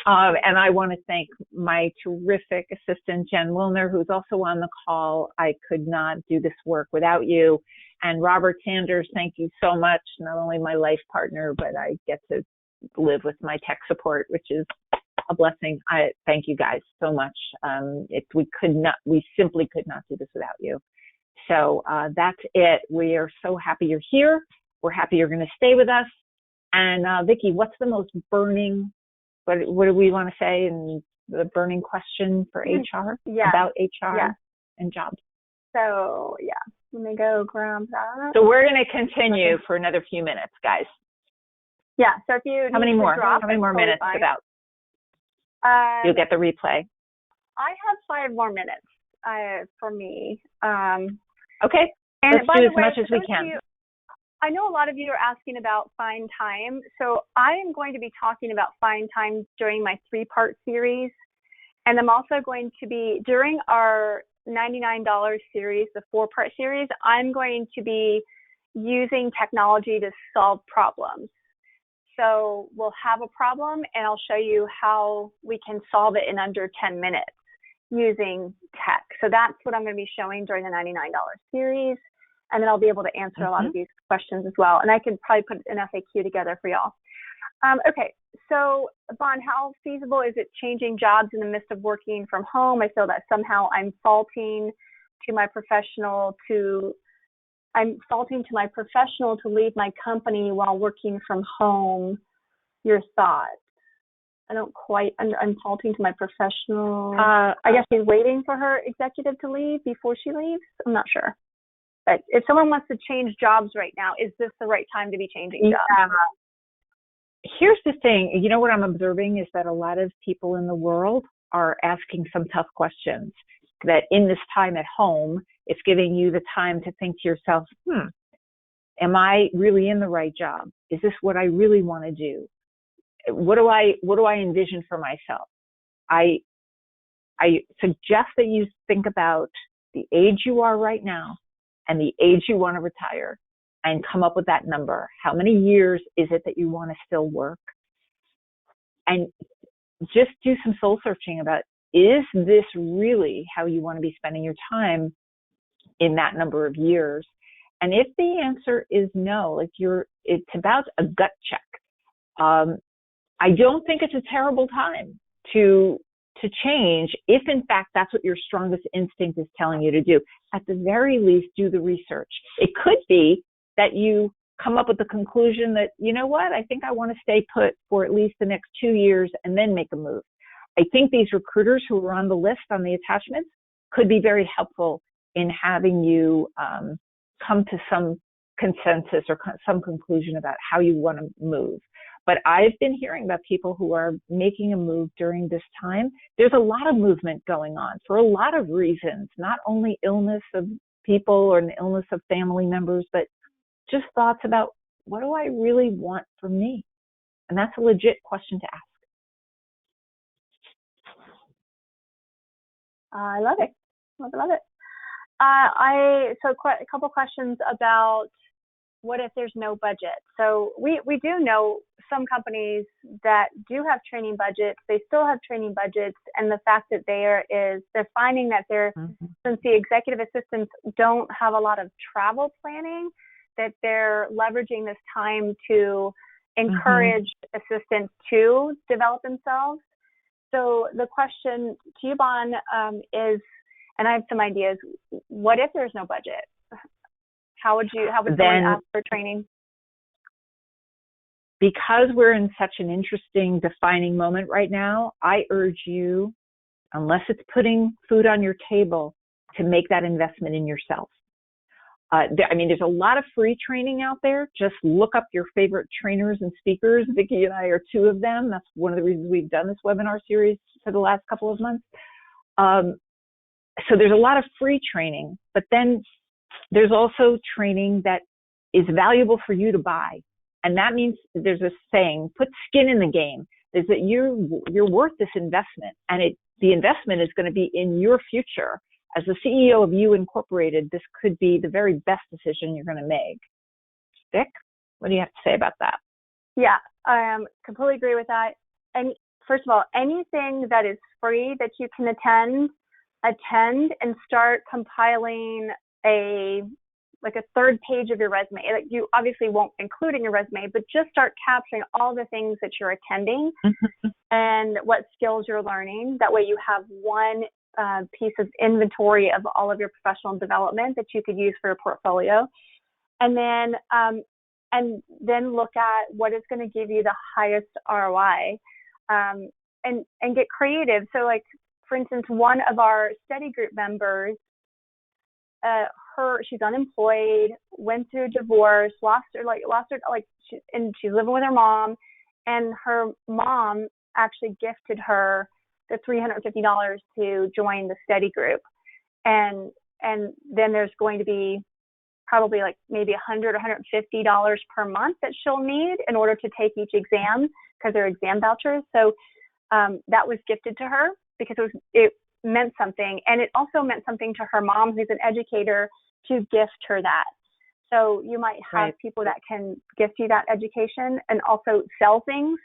And I want to thank my terrific assistant, Jen Wilner, who's also on the call. I could not do this work without you. And Robert Sanders, thank you so much. Not only my life partner, but I get to live with my tech support, which is a blessing. I thank you guys so much. We simply could not do this without you. So that's it. We are so happy you're here. We're happy you're going to stay with us. And Vickie, what's the most burning, what do we want to say in the burning question for HR?
Yeah.
About HR and jobs?
So, let me go grab that.
So we're going to continue for another few minutes, guys.
Yeah, so if you
How many more minutes about? You'll get the replay.
I have 5 more minutes for me.
Okay,
and
let's do as much as we can.
I know a lot of you are asking about Find Time. So I am going to be talking about Find Time during my 3-part series. And I'm also going to be, during our $99 series, the 4-part series, I'm going to be using technology to solve problems. So we'll have a problem and I'll show you how we can solve it in under 10 minutes using tech. So that's what I'm going to be showing during the $99 series. And then I'll be able to answer a lot of these questions as well. And I can probably put an FAQ together for y'all. Okay, so Bon, how feasible is it changing jobs in the midst of working from home? I feel that somehow I'm faulting to my professional to leave my company while working from home. Your thoughts? I don't quite, I'm faulting to my professional. I guess she's waiting for her executive to leave before she leaves. I'm not sure. But if someone wants to change jobs right now, is this the right time to be changing jobs?
Here's the thing. You know what I'm observing is that a lot of people in the world are asking some tough questions. That in this time at home, it's giving you the time to think to yourself, am I really in the right job? Is this what I really want to do? What do I envision for myself? I suggest that you think about the age you are right now and the age you want to retire and come up with that number. How many years is it that you want to still work? And just do some soul searching about, is this really how you want to be spending your time in that number of years? And if the answer is no, like it's about a gut check. I don't think it's a terrible time to change if in fact that's what your strongest instinct is telling you to do. At the very least, do the research. It could be that you come up with the conclusion that, you know what, I think I want to stay put for at least the next 2 years and then make a move. I think these recruiters who are on the list on the attachments could be very helpful in having you come to some consensus or some conclusion about how you want to move. But I've been hearing about people who are making a move during this time. There's a lot of movement going on for a lot of reasons, not only illness of people or an illness of family members, but just thoughts about, what do I really want for me? And that's a legit question to ask.
I love it. Love it. So a couple questions about what if there's no budget? So we do know some companies that do have training budgets. They still have training budgets, and the fact that they're finding that since the executive assistants don't have a lot of travel planning, that they're leveraging this time to encourage assistants to develop themselves. So the question to you, Bon, is, and I have some ideas, what if there's no budget? How would someone ask for training?
Because we're in such an interesting defining moment right now, I urge you, unless it's putting food on your table, to make that investment in yourself. There's a lot of free training out there. Just look up your favorite trainers and speakers. Vickie and I are two of them. That's one of the reasons we've done this webinar series for the last couple of months. So there's a lot of free training, but then there's also training that is valuable for you to buy. And that means there's a saying, put skin in the game, is that you're worth this investment, and the investment is going to be in your future. As the CEO of You Incorporated, this could be the very best decision you're going to make. Vic, what do you have to say about that?
Yeah, I completely agree with that. And first of all, anything that is free that you can attend and start compiling a third page of your resume. Like, you obviously won't include in your resume, but just start capturing all the things that you're attending and what skills you're learning. That way you have one piece of inventory of all of your professional development that you could use for your portfolio. And then look at what is going to give you the highest ROI, and get creative. So, like, for instance, one of our study group members, she's unemployed, went through a divorce, and she's living with her mom, and her mom actually gifted her the $350 to join the study group. And then there's going to be probably like maybe $100 or $150 per month that she'll need in order to take each exam, because they're exam vouchers. So that was gifted to her because it meant something. And it also meant something to her mom, who's an educator, to gift her that. So you might have people that can gift you that education and also sell things.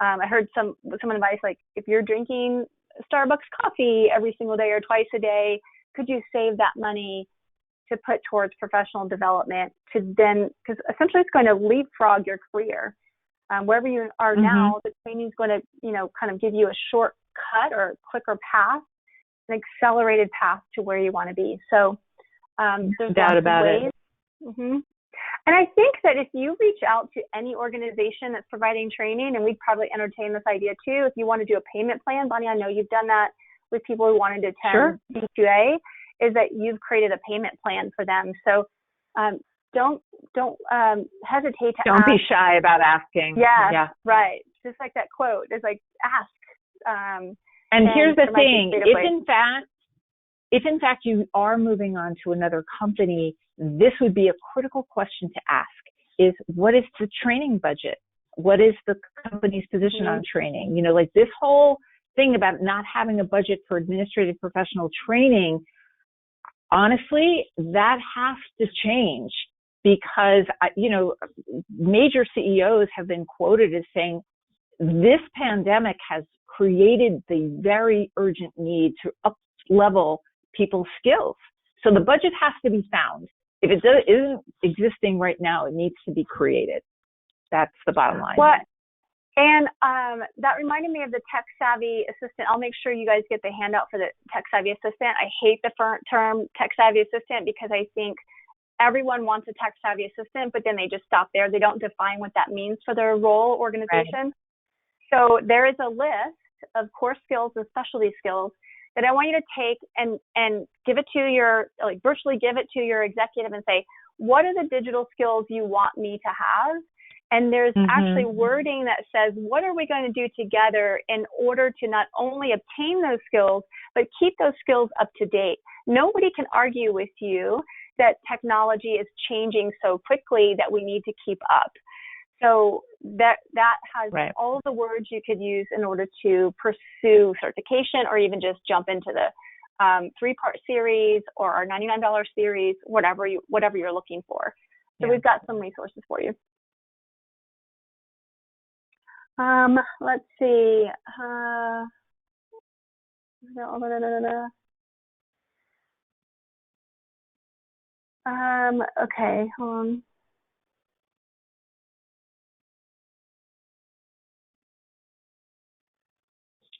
I heard some advice, like, if you're drinking Starbucks coffee every single day or twice a day, could you save that money to put towards professional development, to then, because essentially it's going to leapfrog your career. Wherever you are now, the training is going to, kind of give you a shortcut or a quicker path, an accelerated path to where you want to be. So there's
doubt
lots
about
of ways.
it.
And I think that if you reach out to any organization that's providing training, and we'd probably entertain this idea too, if you want to do a payment plan, Bonnie, I know you've done that with people who wanted to attend C2A, is that you've created a payment plan for them. So don't hesitate to ask.
Don't be shy about asking.
Yeah, right. Just like that quote, it's like, ask.
And here's the thing, if in fact you are moving on to another company, this would be a critical question to ask, is what is the training budget? What is the company's position on training? Like, this whole thing about not having a budget for administrative professional training, honestly, that has to change, because, major CEOs have been quoted as saying, this pandemic has created the very urgent need to up-level people's skills. So the budget has to be found. If it isn't existing right now, it needs to be created. That's the bottom line.
And that reminded me of the tech savvy assistant. I'll make sure you guys get the handout for the tech savvy assistant. I hate the term tech savvy assistant, because I think everyone wants a tech savvy assistant, but then they just stop there. They don't define what that means for their role organization. So there is a list of core skills and specialty skills that I want you to take and give it to virtually give it to your executive and say, what are the digital skills you want me to have? And there's actually wording that says, what are we going to do together in order to not only obtain those skills, but keep those skills up to date? Nobody can argue with you that technology is changing so quickly that we need to keep up. So that has all the words you could use in order to pursue certification, or even just jump into the 3-part series or our $99 series, whatever you're looking for. So we've got some resources for you. Let's see. Okay, hold on.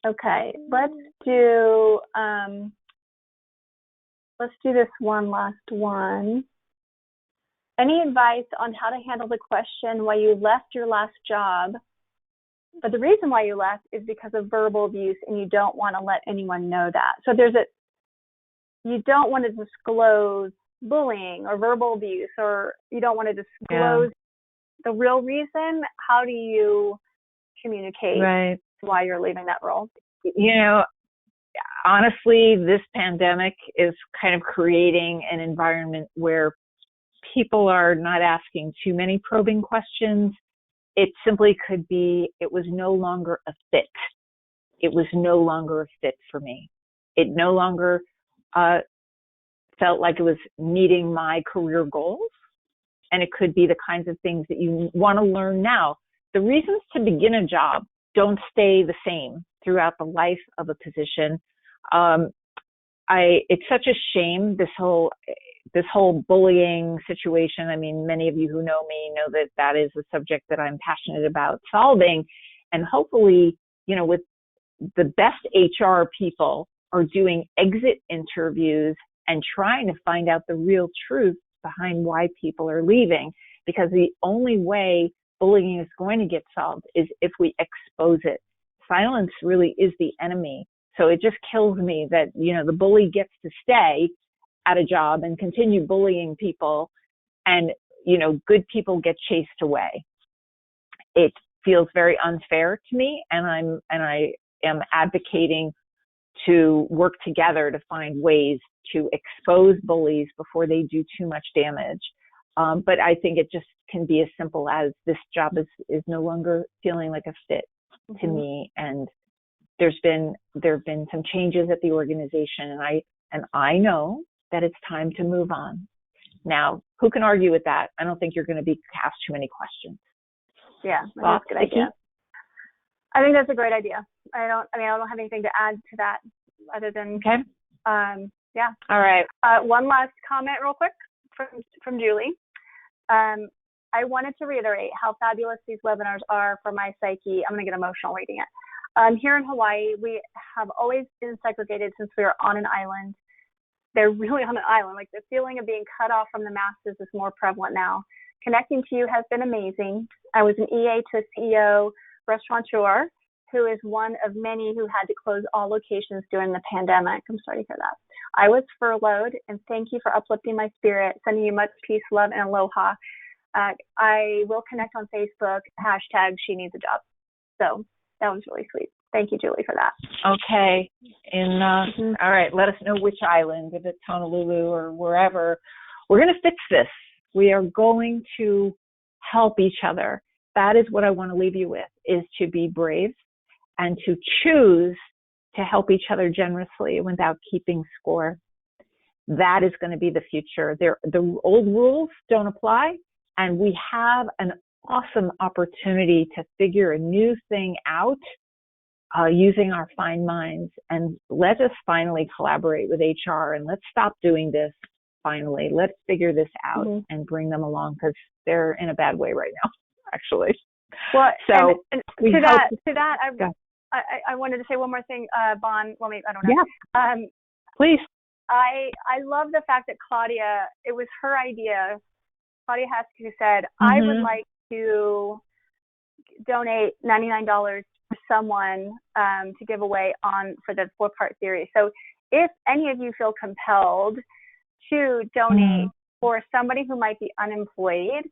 Okay, let's do this one last one. Any advice on how to handle the question why you left your last job, but the reason why you left is because of verbal abuse, and you don't want to let anyone know that? So you don't want to disclose bullying or verbal abuse, or you don't want to disclose the real reason, how do you communicate why you're leaving that role?
You know, honestly, this pandemic is kind of creating an environment where people are not asking too many probing questions. It simply could be, it was no longer a fit. It was no longer a fit for me. It no longer felt like it was meeting my career goals. And it could be the kinds of things that you want to learn now. The reasons to begin a job don't stay the same throughout the life of a position. It's such a shame, this whole bullying situation. I mean, many of you who know me know that that is a subject that I'm passionate about solving. And hopefully, you know, with the best HR people are doing exit interviews and trying to find out the real truth behind why people are leaving, because the only way bullying is going to get solved is if we expose it. Silence really is the enemy. So it just kills me that, you know, the bully gets to stay at a job and continue bullying people, and, you know, good people get chased away. It feels very unfair to me, and I am advocating to work together to find ways to expose bullies before they do too much damage. But I think it just can be as simple as, this job is no longer feeling like a fit to me, and there have been some changes at the organization, and I know that it's time to move on. Now, who can argue with that? I don't think you're going to be asked too many questions.
Yeah, that's a good idea. I think that's a great idea. I don't have anything to add to that other than, yeah.
All right.
One last comment real quick from Julie. I wanted to reiterate how fabulous these webinars are for my psyche. I'm going to get emotional reading it. Here in Hawaii, we have always been segregated since we were on an island. They're really on an island. Like, the feeling of being cut off from the masses is more prevalent now. Connecting to you has been amazing. I was an EA to a CEO restaurateur who is one of many who had to close all locations during the pandemic. I'm sorry to hear that. I was furloughed, and thank you for uplifting my spirit, sending you much peace, love, and aloha. I will connect on Facebook, #she needs a job. So that was really sweet. Thank you, Julie, for that.
Okay. All right, let us know which island, if it's Honolulu or wherever. We're going to fix this. We are going to help each other. That is what I want to leave you with, is to be brave and to choose to help each other generously without keeping score. That is going to be the future. The old rules don't apply, and we have an awesome opportunity to figure a new thing out using our fine minds. And let us finally collaborate with HR, and let's stop doing this. Finally, let's figure this out and bring them along, because they're in a bad way right now, actually.
Well,
so
and to that, I wanted to say one more thing, Bon. Well, maybe, I don't know.
Yeah. Please.
I love the fact that Claudia, it was her idea. Claudia Heskey, who said, I would like to donate $99 for someone to give away for the 4-part series. So if any of you feel compelled to donate for somebody who might be unemployed,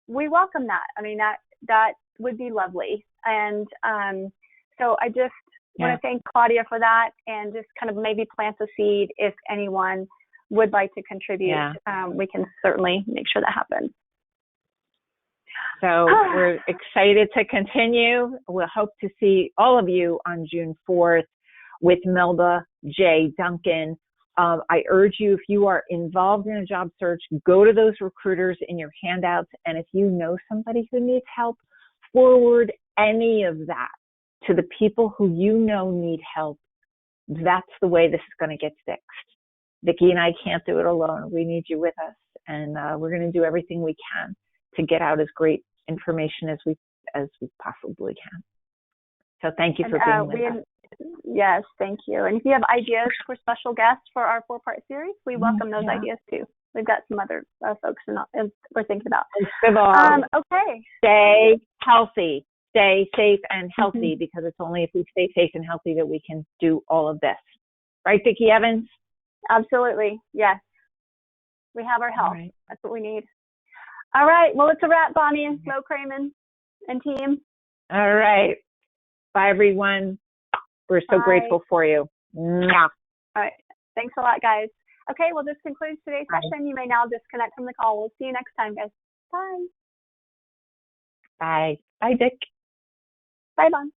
we welcome that. I mean, that would be lovely. And so I just want to thank Claudia for that, and just kind of maybe plant the seed. If anyone would like to contribute, we can certainly make sure that happens.
So we're excited to continue. We'll hope to see all of you on June 4th with Melba J. Duncan. I urge you, if you are involved in a job search, go to those recruiters in your handouts. And if you know somebody who needs help, forward any of that to the people who you know need help. That's the way this is going to get fixed. Vickie and I can't do it alone. We need you with us. And we're going to do everything we can to get out as great information as we possibly can. So thank you for being with us.
Yes, thank you. And if you have ideas for special guests for our 4-part series, we welcome those ideas too. We've got some other folks we're thinking about. Okay.
Stay healthy. Stay safe and healthy, because it's only if we stay safe and healthy that we can do all of this. Right, Vickie Evans?
Absolutely. Yes. We have our health.
Right.
That's what we need. All right. Well, it's a wrap, Bonnie, Low-Kramen, and team.
All right. Bye, everyone. We're so grateful for you. Mwah.
All right. Thanks a lot, guys. Okay. Well, this concludes today's session. You may now disconnect from the call. We'll see you next time, guys. Bye.
Bye. Bye, Dick.
Bye, Bon.